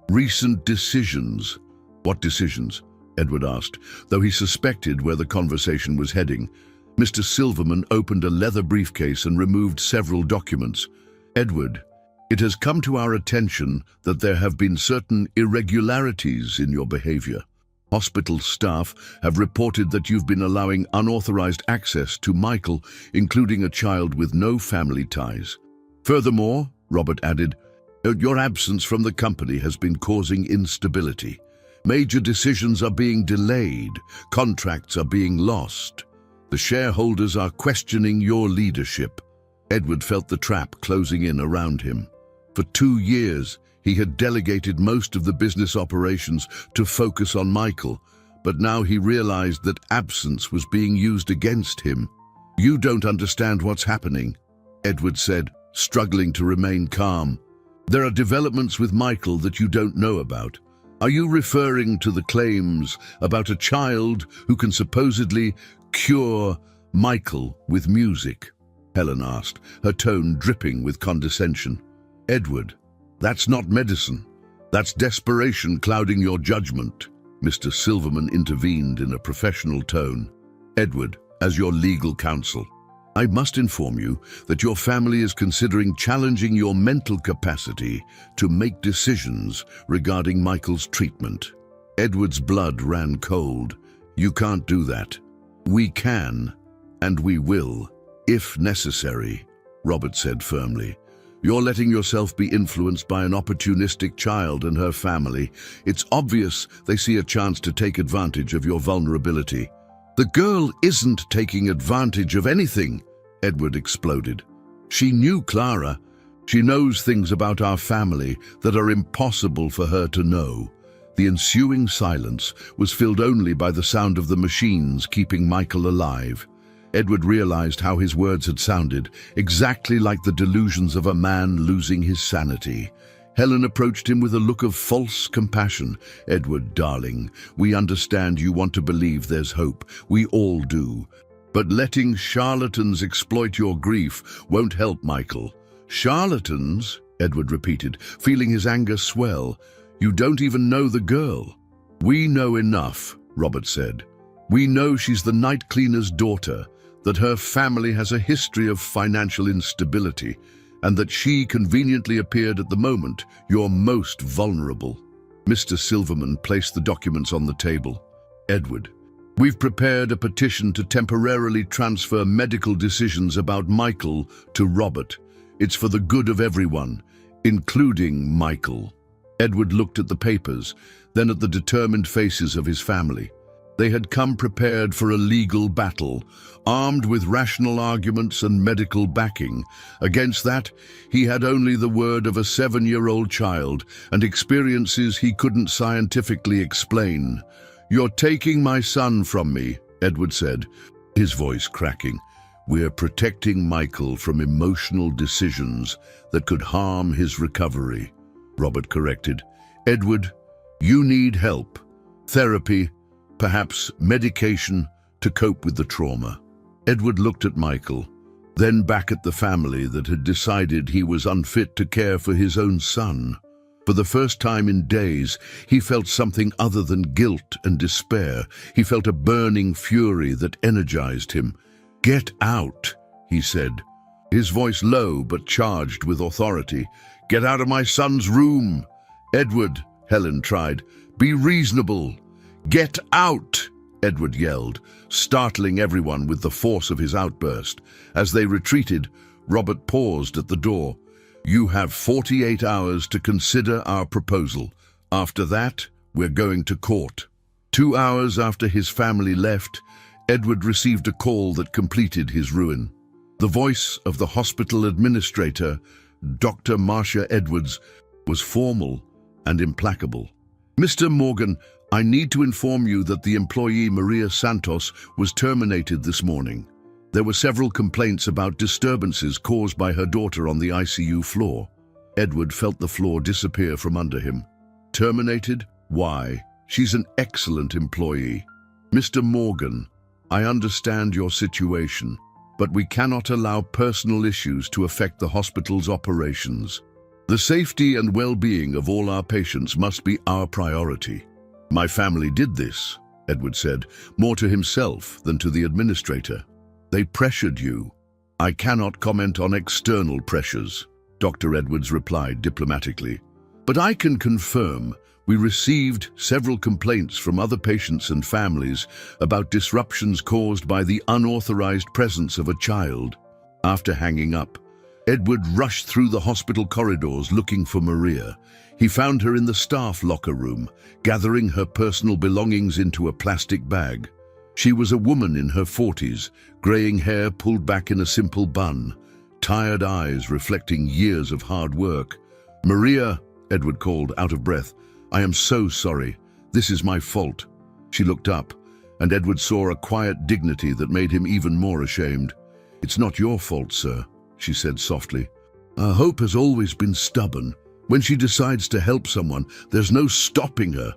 recent decisions." "What decisions?" Edward asked, though he suspected where the conversation was heading. Mr. Silverman opened a leather briefcase and removed several documents. "Edward, it has come to our attention that there have been certain irregularities in your behavior. Hospital staff have reported that you've been allowing unauthorized access to Michael, including a child with no family ties. Furthermore," Robert added, "your absence from the company has been causing instability. Major decisions are being delayed, contracts are being lost. The shareholders are questioning your leadership." Edward felt the trap closing in around him. For 2 years, he had delegated most of the business operations to focus on Michael, but now he realized that absence was being used against him. "You don't understand what's happening," Edward said, struggling to remain calm. "There are developments with Michael that you don't know about. Are you referring to the claims about a child who can supposedly cure Michael with music?" Helen asked, her tone dripping with condescension. "Edward, that's not medicine. That's desperation clouding your judgment," Mr. Silverman intervened in a professional tone. "Edward, as your legal counsel, I must inform you that your family is considering challenging your mental capacity to make decisions regarding Michael's treatment." Edward's blood ran cold. "You can't do that." "We can, and we will, if necessary," Robert said firmly. "You're letting yourself be influenced by an opportunistic child and her family. It's obvious they see a chance to take advantage of your vulnerability." "The girl isn't taking advantage of anything," Edward exploded. "She knew Clara. She knows things about our family that are impossible for her to know." The ensuing silence was filled only by the sound of the machines keeping Michael alive. Edward realized how his words had sounded, exactly like the delusions of a man losing his sanity. Helen approached him with a look of false compassion. "Edward, darling, we understand you want to believe there's hope. We all do. But letting charlatans exploit your grief won't help Michael." "Charlatans?" Edward repeated, feeling his anger swell. "You don't even know the girl." "We know enough," Robert said. "We know she's the night cleaner's daughter, that her family has a history of financial instability, and that she conveniently appeared at the moment you're most vulnerable." Mr. Silverman placed the documents on the table. "Edward, we've prepared a petition to temporarily transfer medical decisions about Michael to Robert. It's for the good of everyone, including Michael." Edward looked at the papers, then at the determined faces of his family. They had come prepared for a legal battle, armed with rational arguments and medical backing. Against that, he had only the word of a 7-year-old child and experiences he couldn't scientifically explain. "You're taking my son from me," Edward said, his voice cracking. "We're protecting Michael from emotional decisions that could harm his recovery," Robert corrected. "Edward, you need help. Therapy, perhaps medication, to cope with the trauma." Edward looked at Michael, then back at the family that had decided he was unfit to care for his own son. For the first time in days, he felt something other than guilt and despair. He felt a burning fury that energized him. "Get out," he said, his voice low but charged with authority. "Get out of my son's room." "Edward," Helen tried, "be reasonable." "Get out," Edward yelled, startling everyone with the force of his outburst. As they retreated, Robert paused at the door. "You have 48 hours to consider our proposal. After that, we're going to court." 2 hours after his family left, Edward received a call that completed his ruin. The voice of the hospital administrator, Dr. Marcia Edwards, was formal and implacable. "Mr. Morgan, I need to inform you that the employee Maria Santos was terminated this morning. There were several complaints about disturbances caused by her daughter on the ICU floor." Edward felt the floor disappear from under him. "Terminated? Why? She's an excellent employee." "Mr. Morgan, I understand your situation, but we cannot allow personal issues to affect the hospital's operations. The safety and well-being of all our patients must be our priority." "My family did this," Edward said, more to himself than to the administrator. "They pressured you." "I cannot comment on external pressures," Dr. Edwards replied diplomatically. "But I can confirm we received several complaints from other patients and families about disruptions caused by the unauthorized presence of a child." After hanging up, Edward rushed through the hospital corridors looking for Maria. He found her in the staff locker room, gathering her personal belongings into a plastic bag. She was a woman in her 40s, graying hair pulled back in a simple bun, tired eyes reflecting years of hard work. "Maria," Edward called, out of breath, "I am so sorry. This is my fault." She looked up, and Edward saw a quiet dignity that made him even more ashamed. "It's not your fault, sir," she said softly. "Hope has always been stubborn. When she decides to help someone, there's no stopping her."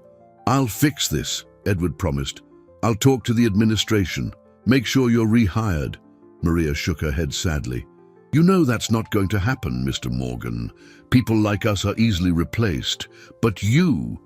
"I'll fix this," Edward promised. "I'll talk to the administration. Make sure you're rehired." Maria shook her head sadly. "You know that's not going to happen, Mr. Morgan. People like us are easily replaced. But you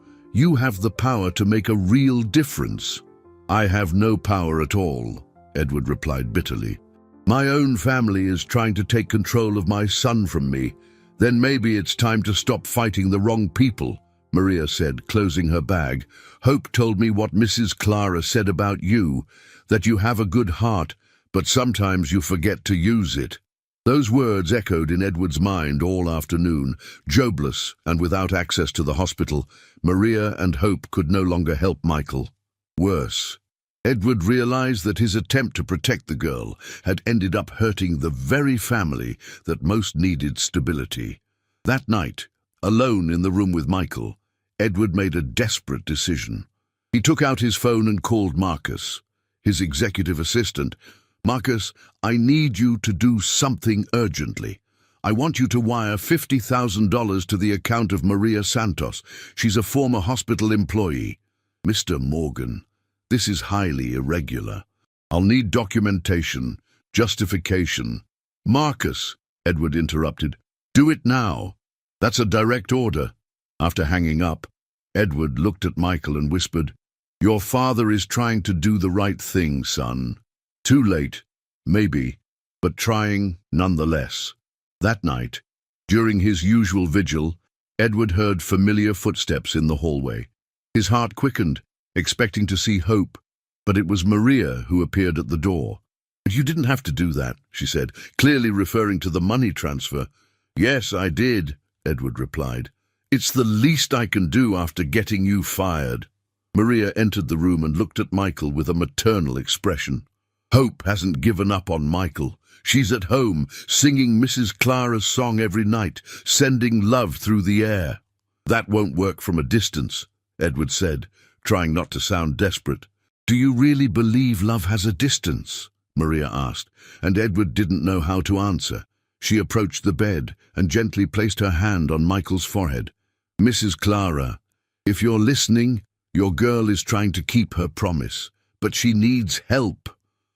have the power to make a real difference." "I have no power at all," Edward replied bitterly. "My own family is trying to take control of my son from me. Then maybe it's time to stop fighting the wrong people," Maria said, closing her bag. "Hope told me what Mrs. Clara said about you, that you have a good heart, but sometimes you forget to use it." Those words echoed in Edward's mind all afternoon. Jobless and without access to the hospital, Maria and Hope could no longer help Michael. Worse, Edward realized that his attempt to protect the girl had ended up hurting the very family that most needed stability. That night, alone in the room with Michael, Edward made a desperate decision. He took out his phone and called Marcus, his executive assistant. "Marcus, I need you to do something urgently. I want you to wire $50,000 to the account of Maria Santos. She's a former hospital employee." "Mr. Morgan, this is highly irregular. I'll need documentation, justification." "Marcus," Edward interrupted, "do it now. That's a direct order." After hanging up, Edward looked at Michael and whispered, "Your father is trying to do the right thing, son. Too late, maybe, but trying nonetheless." That night, during his usual vigil, Edward heard familiar footsteps in the hallway. His heart quickened, expecting to see Hope, but it was Maria who appeared at the door. "But you didn't have to do that," she said, clearly referring to the money transfer. "Yes, I did," Edward replied. "It's the least I can do after getting you fired." Maria entered the room and looked at Michael with a maternal expression. "Hope hasn't given up on Michael. She's at home, singing Mrs. Clara's song every night, sending love through the air." "That won't work from a distance," Edward said, trying not to sound desperate. "Do you really believe love has a distance?" Maria asked, and Edward didn't know how to answer. She approached the bed and gently placed her hand on Michael's forehead. "Mrs. Clara, if you're listening, your girl is trying to keep her promise, but she needs help."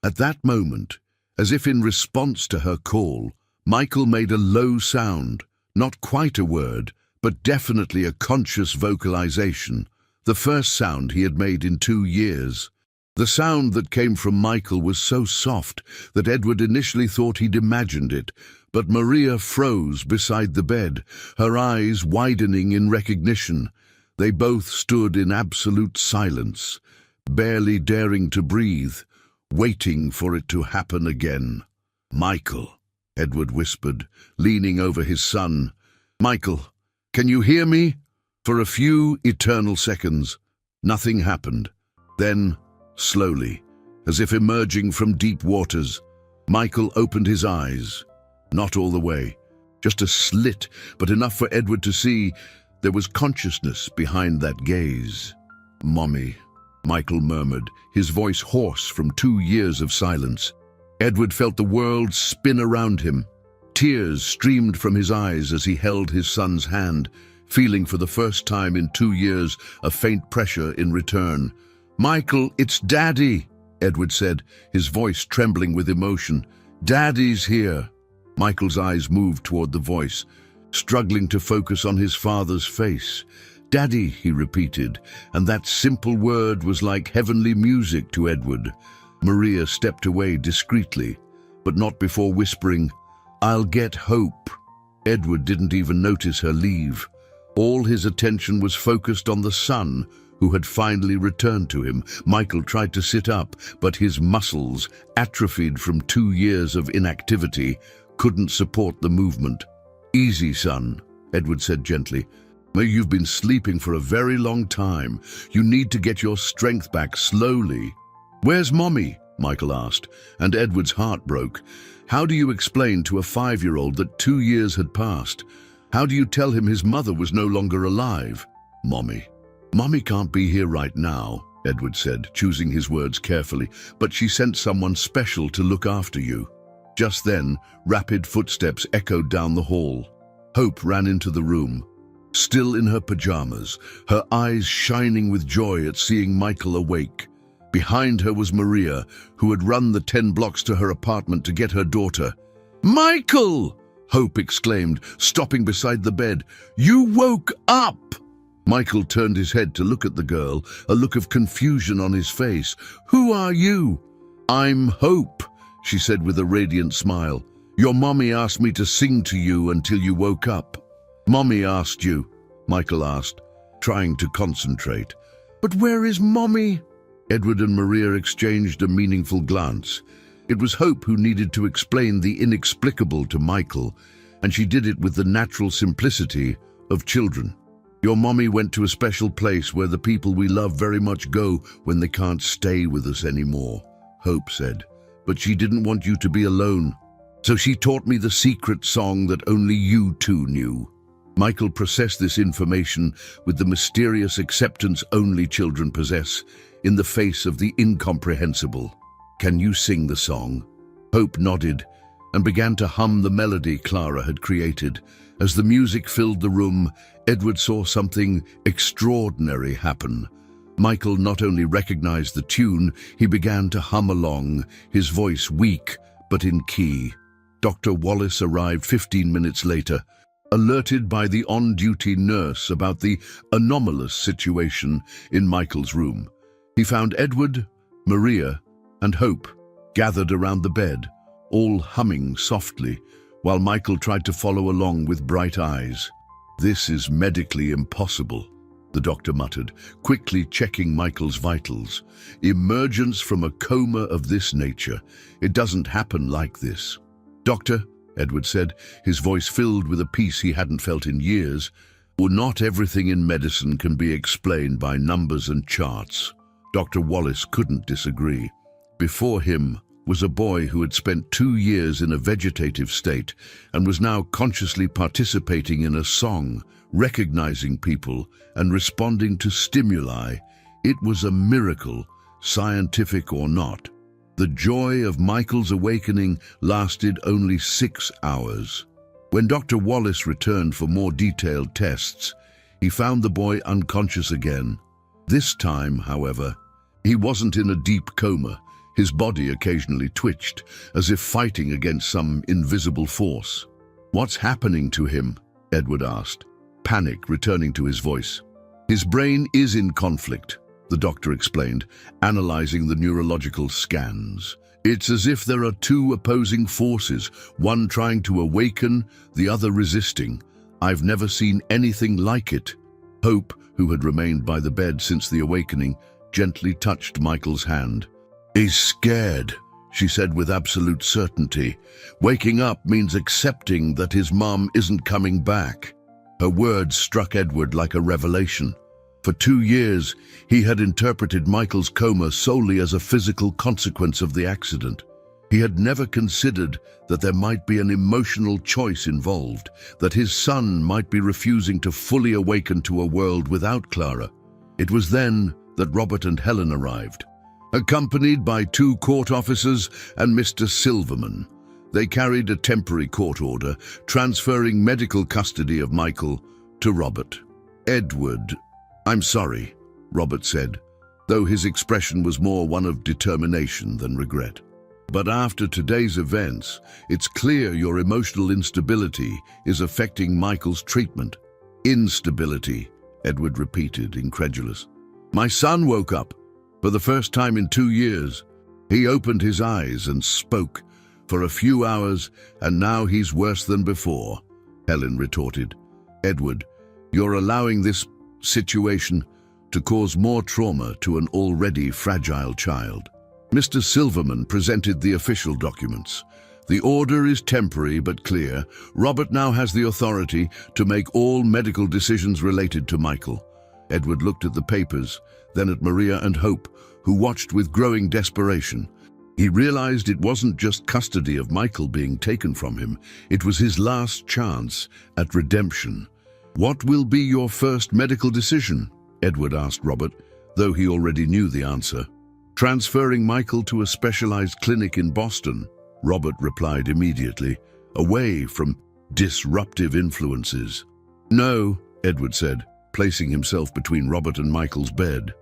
At that moment, as if in response to her call, Michael made a low sound, not quite a word, but definitely a conscious vocalization, the first sound he had made in 2 years. The sound that came from Michael was so soft that Edward initially thought he'd imagined it, but Maria froze beside the bed, her eyes widening in recognition. They both stood in absolute silence, barely daring to breathe, waiting for it to happen again. "Michael," Edward whispered, leaning over his son. "Michael, can you hear me?" For a few eternal seconds, nothing happened. Then, slowly, as if emerging from deep waters, Michael opened his eyes. Not all the way, just a slit, but enough for Edward to see there was consciousness behind that gaze. "Mommy," Michael murmured, his voice hoarse from 2 years of silence. Edward felt the world spin around him. Tears streamed from his eyes as he held his son's hand, feeling for the first time in 2 years a faint pressure in return. "Michael, it's Daddy," Edward said, his voice trembling with emotion. "Daddy's here." Michael's eyes moved toward the voice, struggling to focus on his father's face. "Daddy," he repeated, and that simple word was like heavenly music to Edward. Maria stepped away discreetly, but not before whispering, "I'll get Hope." Edward didn't even notice her leave. All his attention was focused on the son, who had finally returned to him. Michael tried to sit up, but his muscles, atrophied from 2 years of inactivity, couldn't support the movement. "Easy, son," Edward said gently. "You've been sleeping for a very long time. You need to get your strength back slowly." "Where's Mommy?" Michael asked, and Edward's heart broke. How do you explain to a 5-year-old that 2 years had passed? How do you tell him his mother was no longer alive? "Mommy. Mommy can't be here right now," Edward said, choosing his words carefully, "but she sent someone special to look after you." Just then, rapid footsteps echoed down the hall. Hope ran into the room, still in her pajamas, her eyes shining with joy at seeing Michael awake. Behind her was Maria, who had run the 10 blocks to her apartment to get her daughter. "Michael!" Hope exclaimed, stopping beside the bed. "You woke up!" Michael turned his head to look at the girl, a look of confusion on his face. "Who are you?" "I'm Hope," she said with a radiant smile. "Your mommy asked me to sing to you until you woke up." "Mommy asked you?" Michael asked, trying to concentrate. "But where is Mommy?" Edward and Maria exchanged a meaningful glance. It was Hope who needed to explain the inexplicable to Michael, and she did it with the natural simplicity of children. "Your mommy went to a special place where the people we love very much go when they can't stay with us anymore," Hope said. "But she didn't want you to be alone. So she taught me the secret song that only you two knew." Michael processed this information with the mysterious acceptance only children possess in the face of the incomprehensible. "Can you sing the song?" Hope nodded and began to hum the melody Clara had created. As the music filled the room, Edward saw something extraordinary happen. Michael not only recognized the tune, he began to hum along, his voice weak but in key. Dr. Wallace arrived 15 minutes later, alerted by the on-duty nurse about the anomalous situation in Michael's room. He found Edward, Maria, and Hope gathered around the bed, all humming softly, while Michael tried to follow along with bright eyes. "This is medically impossible," the doctor muttered, quickly checking Michael's vitals. "Emergence from a coma of this nature. It doesn't happen like this." "Doctor," Edward said, his voice filled with a peace he hadn't felt in years, "well, not everything in medicine can be explained by numbers and charts." Dr. Wallace couldn't disagree. Before him was a boy who had spent 2 years in a vegetative state and was now consciously participating in a song, recognizing people and responding to stimuli. It was a miracle, scientific or not. The joy of Michael's awakening lasted only 6 hours. When Dr. Wallace returned for more detailed tests, he found the boy unconscious again. This time, however, he wasn't in a deep coma. His body occasionally twitched, as if fighting against some invisible force. "What's happening to him?" Edward asked. panic returning to his voice. His brain is in conflict, the doctor explained, analyzing the neurological scans. It's as if there are two opposing forces, one trying to awaken, the other resisting. I've never seen anything like it. Hope, who had remained by the bed since the awakening, gently touched Michael's hand. He's scared, she said with absolute certainty. Waking up means accepting that his mom isn't coming back. Her words struck Edward like a revelation. For 2 years, he had interpreted Michael's coma solely as a physical consequence of the accident. He had never considered that there might be an emotional choice involved, that his son might be refusing to fully awaken to a world without Clara. It was then that Robert and Helen arrived, accompanied by 2 court officers and Mr. Silverman. They carried a temporary court order, transferring medical custody of Michael to Robert. Edward, I'm sorry, Robert said, though his expression was more one of determination than regret. But after today's events, it's clear your emotional instability is affecting Michael's treatment. Instability, Edward repeated, incredulous. My son woke up. For the first time in 2 years, he opened his eyes and spoke. For a few hours, and now he's worse than before, Helen retorted. Edward, you're allowing this situation to cause more trauma to an already fragile child. Mr. Silverman presented the official documents. The order is temporary but clear. Robert now has the authority to make all medical decisions related to Michael. Edward looked at the papers, then at Maria and Hope, who watched with growing desperation. He realized it wasn't just custody of Michael being taken from him, it was his last chance at redemption. What will be your first medical decision? Edward asked Robert, though he already knew the answer. Transferring Michael to a specialized clinic in Boston, Robert replied immediately, away from disruptive influences. No, Edward said, placing himself between Robert and Michael's bed.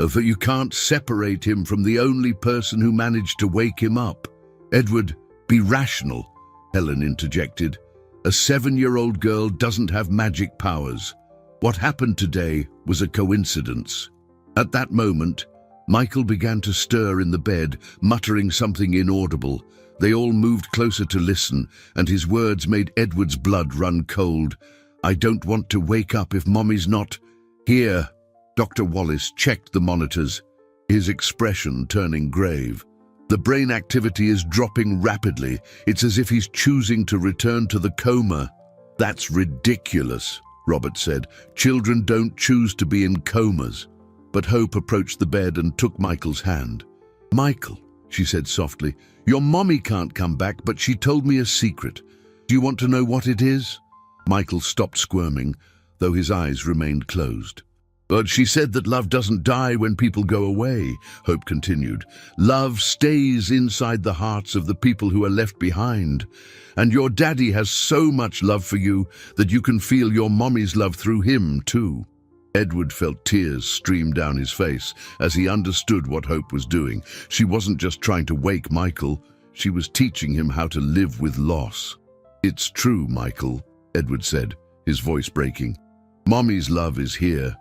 For you can't separate him from the only person who managed to wake him up. Edward, be rational, Helen interjected. A 7-year-old girl doesn't have magic powers. What happened today was a coincidence. At that moment, Michael began to stir in the bed, muttering something inaudible. They all moved closer to listen, and his words made Edward's blood run cold. I don't want to wake up if Mommy's not here. Dr. Wallace checked the monitors, his expression turning grave. The brain activity is dropping rapidly. It's as if he's choosing to return to the coma. That's ridiculous, Robert said. Children don't choose to be in comas. But Hope approached the bed and took Michael's hand. Michael, she said softly, your mommy can't come back, but she told me a secret. Do you want to know what it is? Michael stopped squirming, though his eyes remained closed. But she said that love doesn't die when people go away, Hope continued. Love stays inside the hearts of the people who are left behind. And your daddy has so much love for you that you can feel your mommy's love through him, too. Edward felt tears stream down his face as he understood what Hope was doing. She wasn't just trying to wake Michael, she was teaching him how to live with loss. It's true, Michael, Edward said, his voice breaking. Mommy's love is here.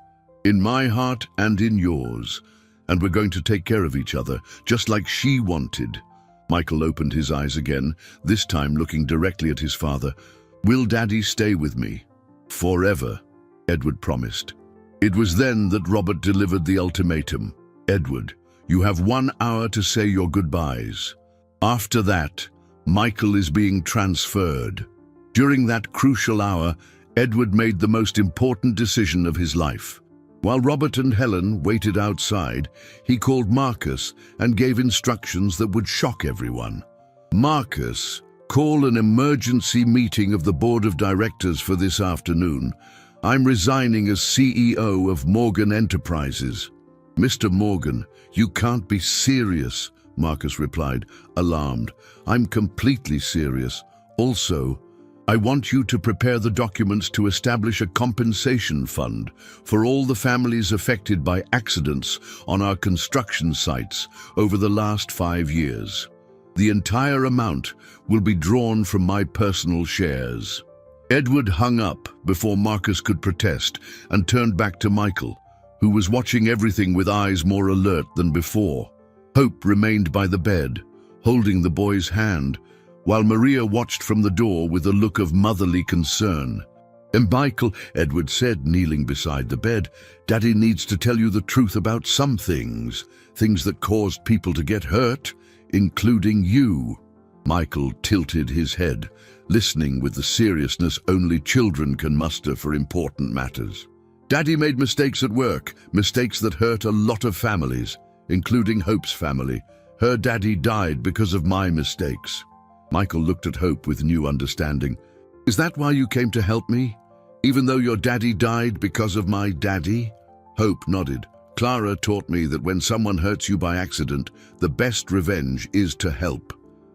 In my heart and in yours, and we're going to take care of each other, just like she wanted. Michael opened his eyes again, this time looking directly at his father. Will Daddy stay with me? Forever, Edward promised. It was then that Robert delivered the ultimatum. Edward, you have 1 hour to say your goodbyes. After that, Michael is being transferred. During that crucial hour, Edward made the most important decision of his life. While Robert and Helen waited outside, he called Marcus and gave instructions that would shock everyone. Marcus, call an emergency meeting of the board of directors for this afternoon. I'm resigning as CEO of Morgan Enterprises. Mr. Morgan, you can't be serious, Marcus replied, alarmed. I'm completely serious. Also, I want you to prepare the documents to establish a compensation fund for all the families affected by accidents on our construction sites over the last 5 years. The entire amount will be drawn from my personal shares. Edward hung up before Marcus could protest and turned back to Michael, who was watching everything with eyes more alert than before. Hope remained by the bed, holding the boy's hand, while Maria watched from the door with a look of motherly concern. "And Michael," Edward said, kneeling beside the bed, "Daddy needs to tell you the truth about some things that caused people to get hurt, including you." Michael tilted his head, listening with the seriousness only children can muster for important matters. "Daddy made mistakes at work, mistakes that hurt a lot of families, including Hope's family. Her daddy died because of my mistakes." Michael looked at Hope with new understanding. "Is that why you came to help me? Even though your daddy died because of my daddy?" Hope nodded. "Clara taught me that when someone hurts you by accident, the best revenge is to help.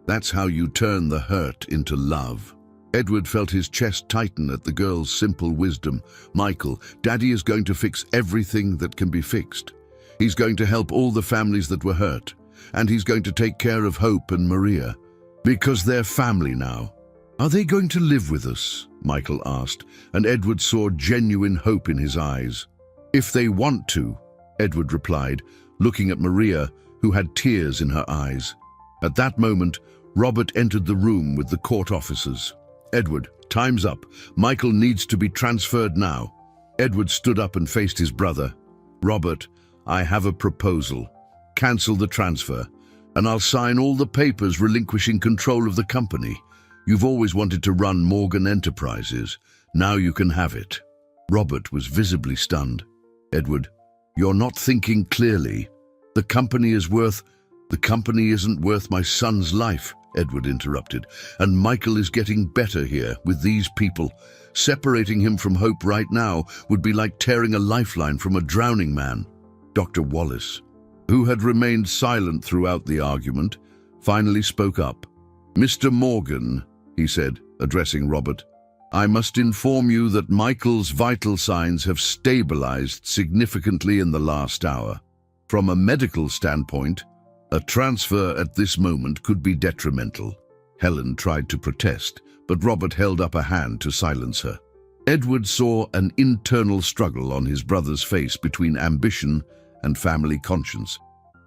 That's how you turn the hurt into love." Edward felt his chest tighten at the girl's simple wisdom. "Michael, Daddy is going to fix everything that can be fixed. He's going to help all the families that were hurt, and he's going to take care of Hope and Maria, because they're family now." "Are they going to live with us?" Michael asked, and Edward saw genuine hope in his eyes. "If they want to," Edward replied, looking at Maria, who had tears in her eyes. At that moment, Robert entered the room with the court officers. "Edward, time's up. Michael needs to be transferred now." Edward stood up and faced his brother. "Robert, I have a proposal. Cancel the transfer, and I'll sign all the papers relinquishing control of the company. You've always wanted to run Morgan Enterprises. Now you can have it." Robert was visibly stunned. "Edward, you're not thinking clearly. The company isn't worth my son's life," Edward interrupted. "And Michael is getting better here with these people. Separating him from Hope right now would be like tearing a lifeline from a drowning man." Dr. Wallace, who had remained silent throughout the argument, finally spoke up. "Mr. Morgan," he said, addressing Robert, "I must inform you that Michael's vital signs have stabilized significantly in the last hour. From a medical standpoint, a transfer at this moment could be detrimental." Helen tried to protest, but Robert held up a hand to silence her. Edward saw an internal struggle on his brother's face between ambition and family conscience.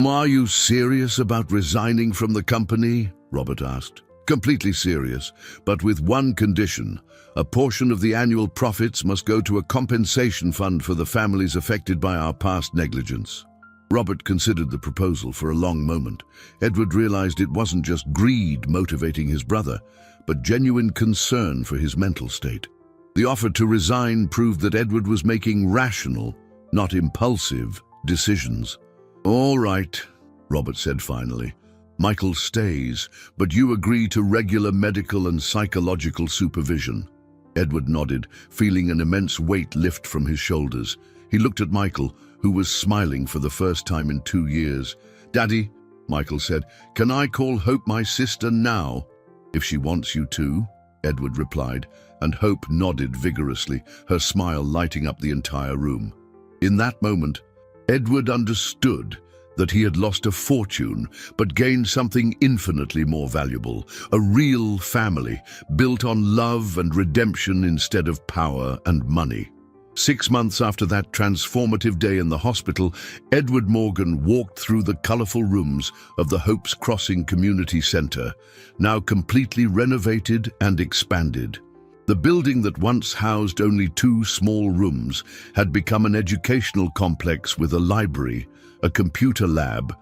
"Are you serious about resigning from the company?" Robert asked. "Completely serious, but with one condition. A portion of the annual profits must go to a compensation fund for the families affected by our past negligence." Robert considered the proposal for a long moment. Edward realized it wasn't just greed motivating his brother, but genuine concern for his mental state. The offer to resign proved that Edward was making rational, not impulsive, decisions. "All right," Robert said finally. "Michael stays, but you agree to regular medical and psychological supervision." Edward nodded, feeling an immense weight lift from his shoulders. He looked at Michael, who was smiling for the first time in 2 years. "Daddy," Michael said, "can I call Hope my sister now?" "If she wants you to," Edward replied, and Hope nodded vigorously, her smile lighting up the entire room. In that moment, Edward understood that he had lost a fortune, but gained something infinitely more valuable, a real family, built on love and redemption instead of power and money. 6 months after that transformative day in the hospital, Edward Morgan walked through the colorful rooms of the Hope's Crossing Community Center, now completely renovated and expanded. The building that once housed only 2 small rooms had become an educational complex with a library, a computer lab,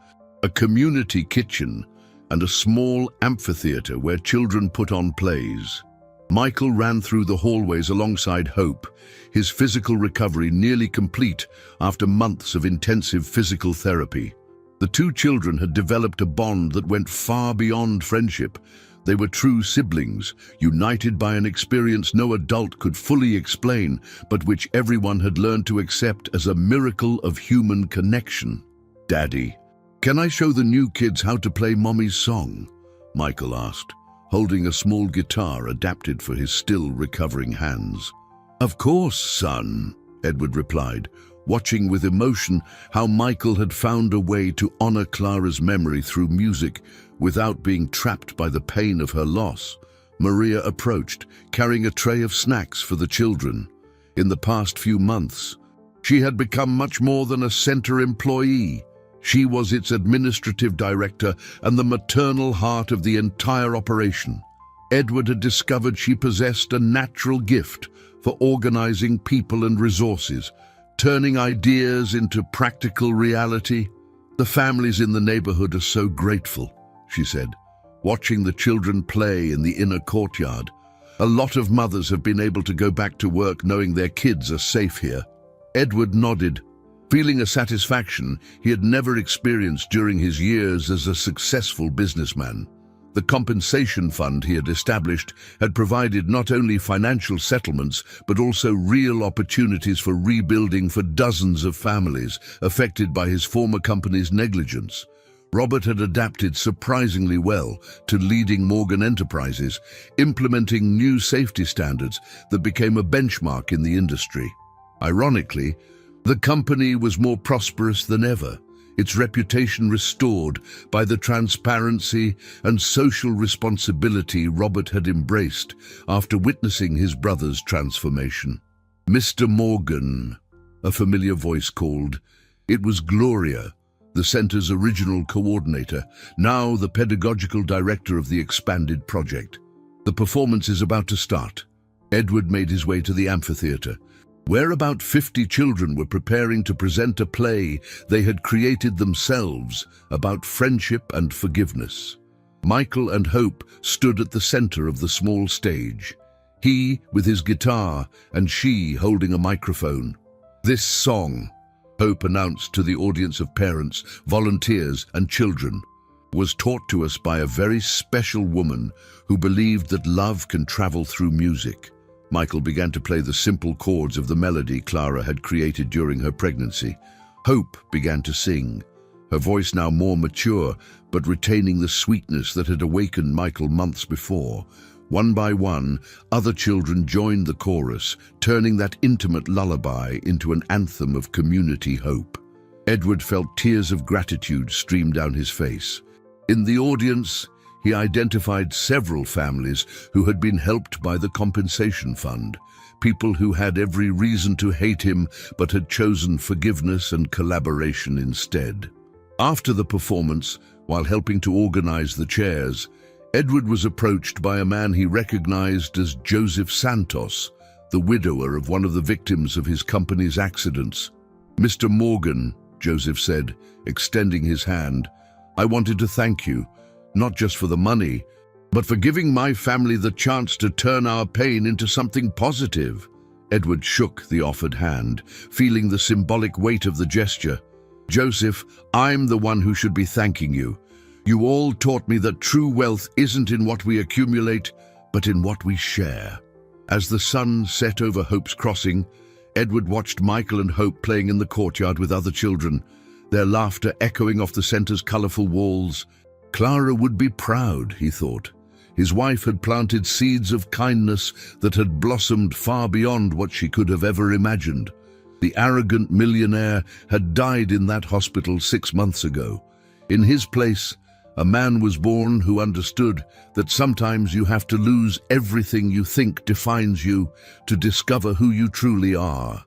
a community kitchen, and a small amphitheater where children put on plays. Michael ran through the hallways alongside Hope, his physical recovery nearly complete after months of intensive physical therapy. The 2 children had developed a bond that went far beyond friendship. They were true siblings, united by an experience no adult could fully explain, but which everyone had learned to accept as a miracle of human connection. "Daddy, can I show the new kids how to play Mommy's song?" Michael asked, holding a small guitar adapted for his still recovering hands. "Of course, son," Edward replied, watching with emotion how Michael had found a way to honor Clara's memory through music without being trapped by the pain of her loss. Maria approached, carrying a tray of snacks for the children. In the past few months, she had become much more than a center employee. She was its administrative director and the maternal heart of the entire operation. Edward had discovered she possessed a natural gift for organizing people and resources, turning ideas into practical reality. "The families in the neighborhood are so grateful," she said, watching the children play in the inner courtyard. "A lot of mothers have been able to go back to work knowing their kids are safe here." Edward nodded, feeling a satisfaction he had never experienced during his years as a successful businessman. The compensation fund he had established had provided not only financial settlements, but also real opportunities for rebuilding for dozens of families affected by his former company's negligence. Robert had adapted surprisingly well to leading Morgan Enterprises, implementing new safety standards that became a benchmark in the industry. Ironically, the company was more prosperous than ever, its reputation restored by the transparency and social responsibility Robert had embraced after witnessing his brother's transformation. "Mr. Morgan," a familiar voice called. It was Gloria, the center's original coordinator, now the pedagogical director of the expanded project. "The performance is about to start." Edward made his way to the amphitheater, where about 50 children were preparing to present a play they had created themselves about friendship and forgiveness. Michael and Hope stood at the center of the small stage, he with his guitar and she holding a microphone. "This song," Hope announced to the audience of parents, volunteers, and children, "was taught to us by a very special woman who believed that love can travel through music." Michael began to play the simple chords of the melody Clara had created during her pregnancy. Hope began to sing, her voice now more mature, but retaining the sweetness that had awakened Michael months before. One by one, other children joined the chorus, turning that intimate lullaby into an anthem of community hope. Edward felt tears of gratitude stream down his face. In the audience, he identified several families who had been helped by the compensation fund, people who had every reason to hate him but had chosen forgiveness and collaboration instead. After the performance, while helping to organize the chairs, Edward was approached by a man he recognized as Joseph Santos, the widower of one of the victims of his company's accidents. "Mr. Morgan," Joseph said, extending his hand, "I wanted to thank you, not just for the money, but for giving my family the chance to turn our pain into something positive." Edward shook the offered hand, feeling the symbolic weight of the gesture. "Joseph, I'm the one who should be thanking you. You all taught me that true wealth isn't in what we accumulate, but in what we share." As the sun set over Hope's Crossing, Edward watched Michael and Hope playing in the courtyard with other children, their laughter echoing off the center's colorful walls. Clara would be proud, he thought. His wife had planted seeds of kindness that had blossomed far beyond what she could have ever imagined. The arrogant millionaire had died in that hospital 6 months ago. In his place, a man was born who understood that sometimes you have to lose everything you think defines you to discover who you truly are.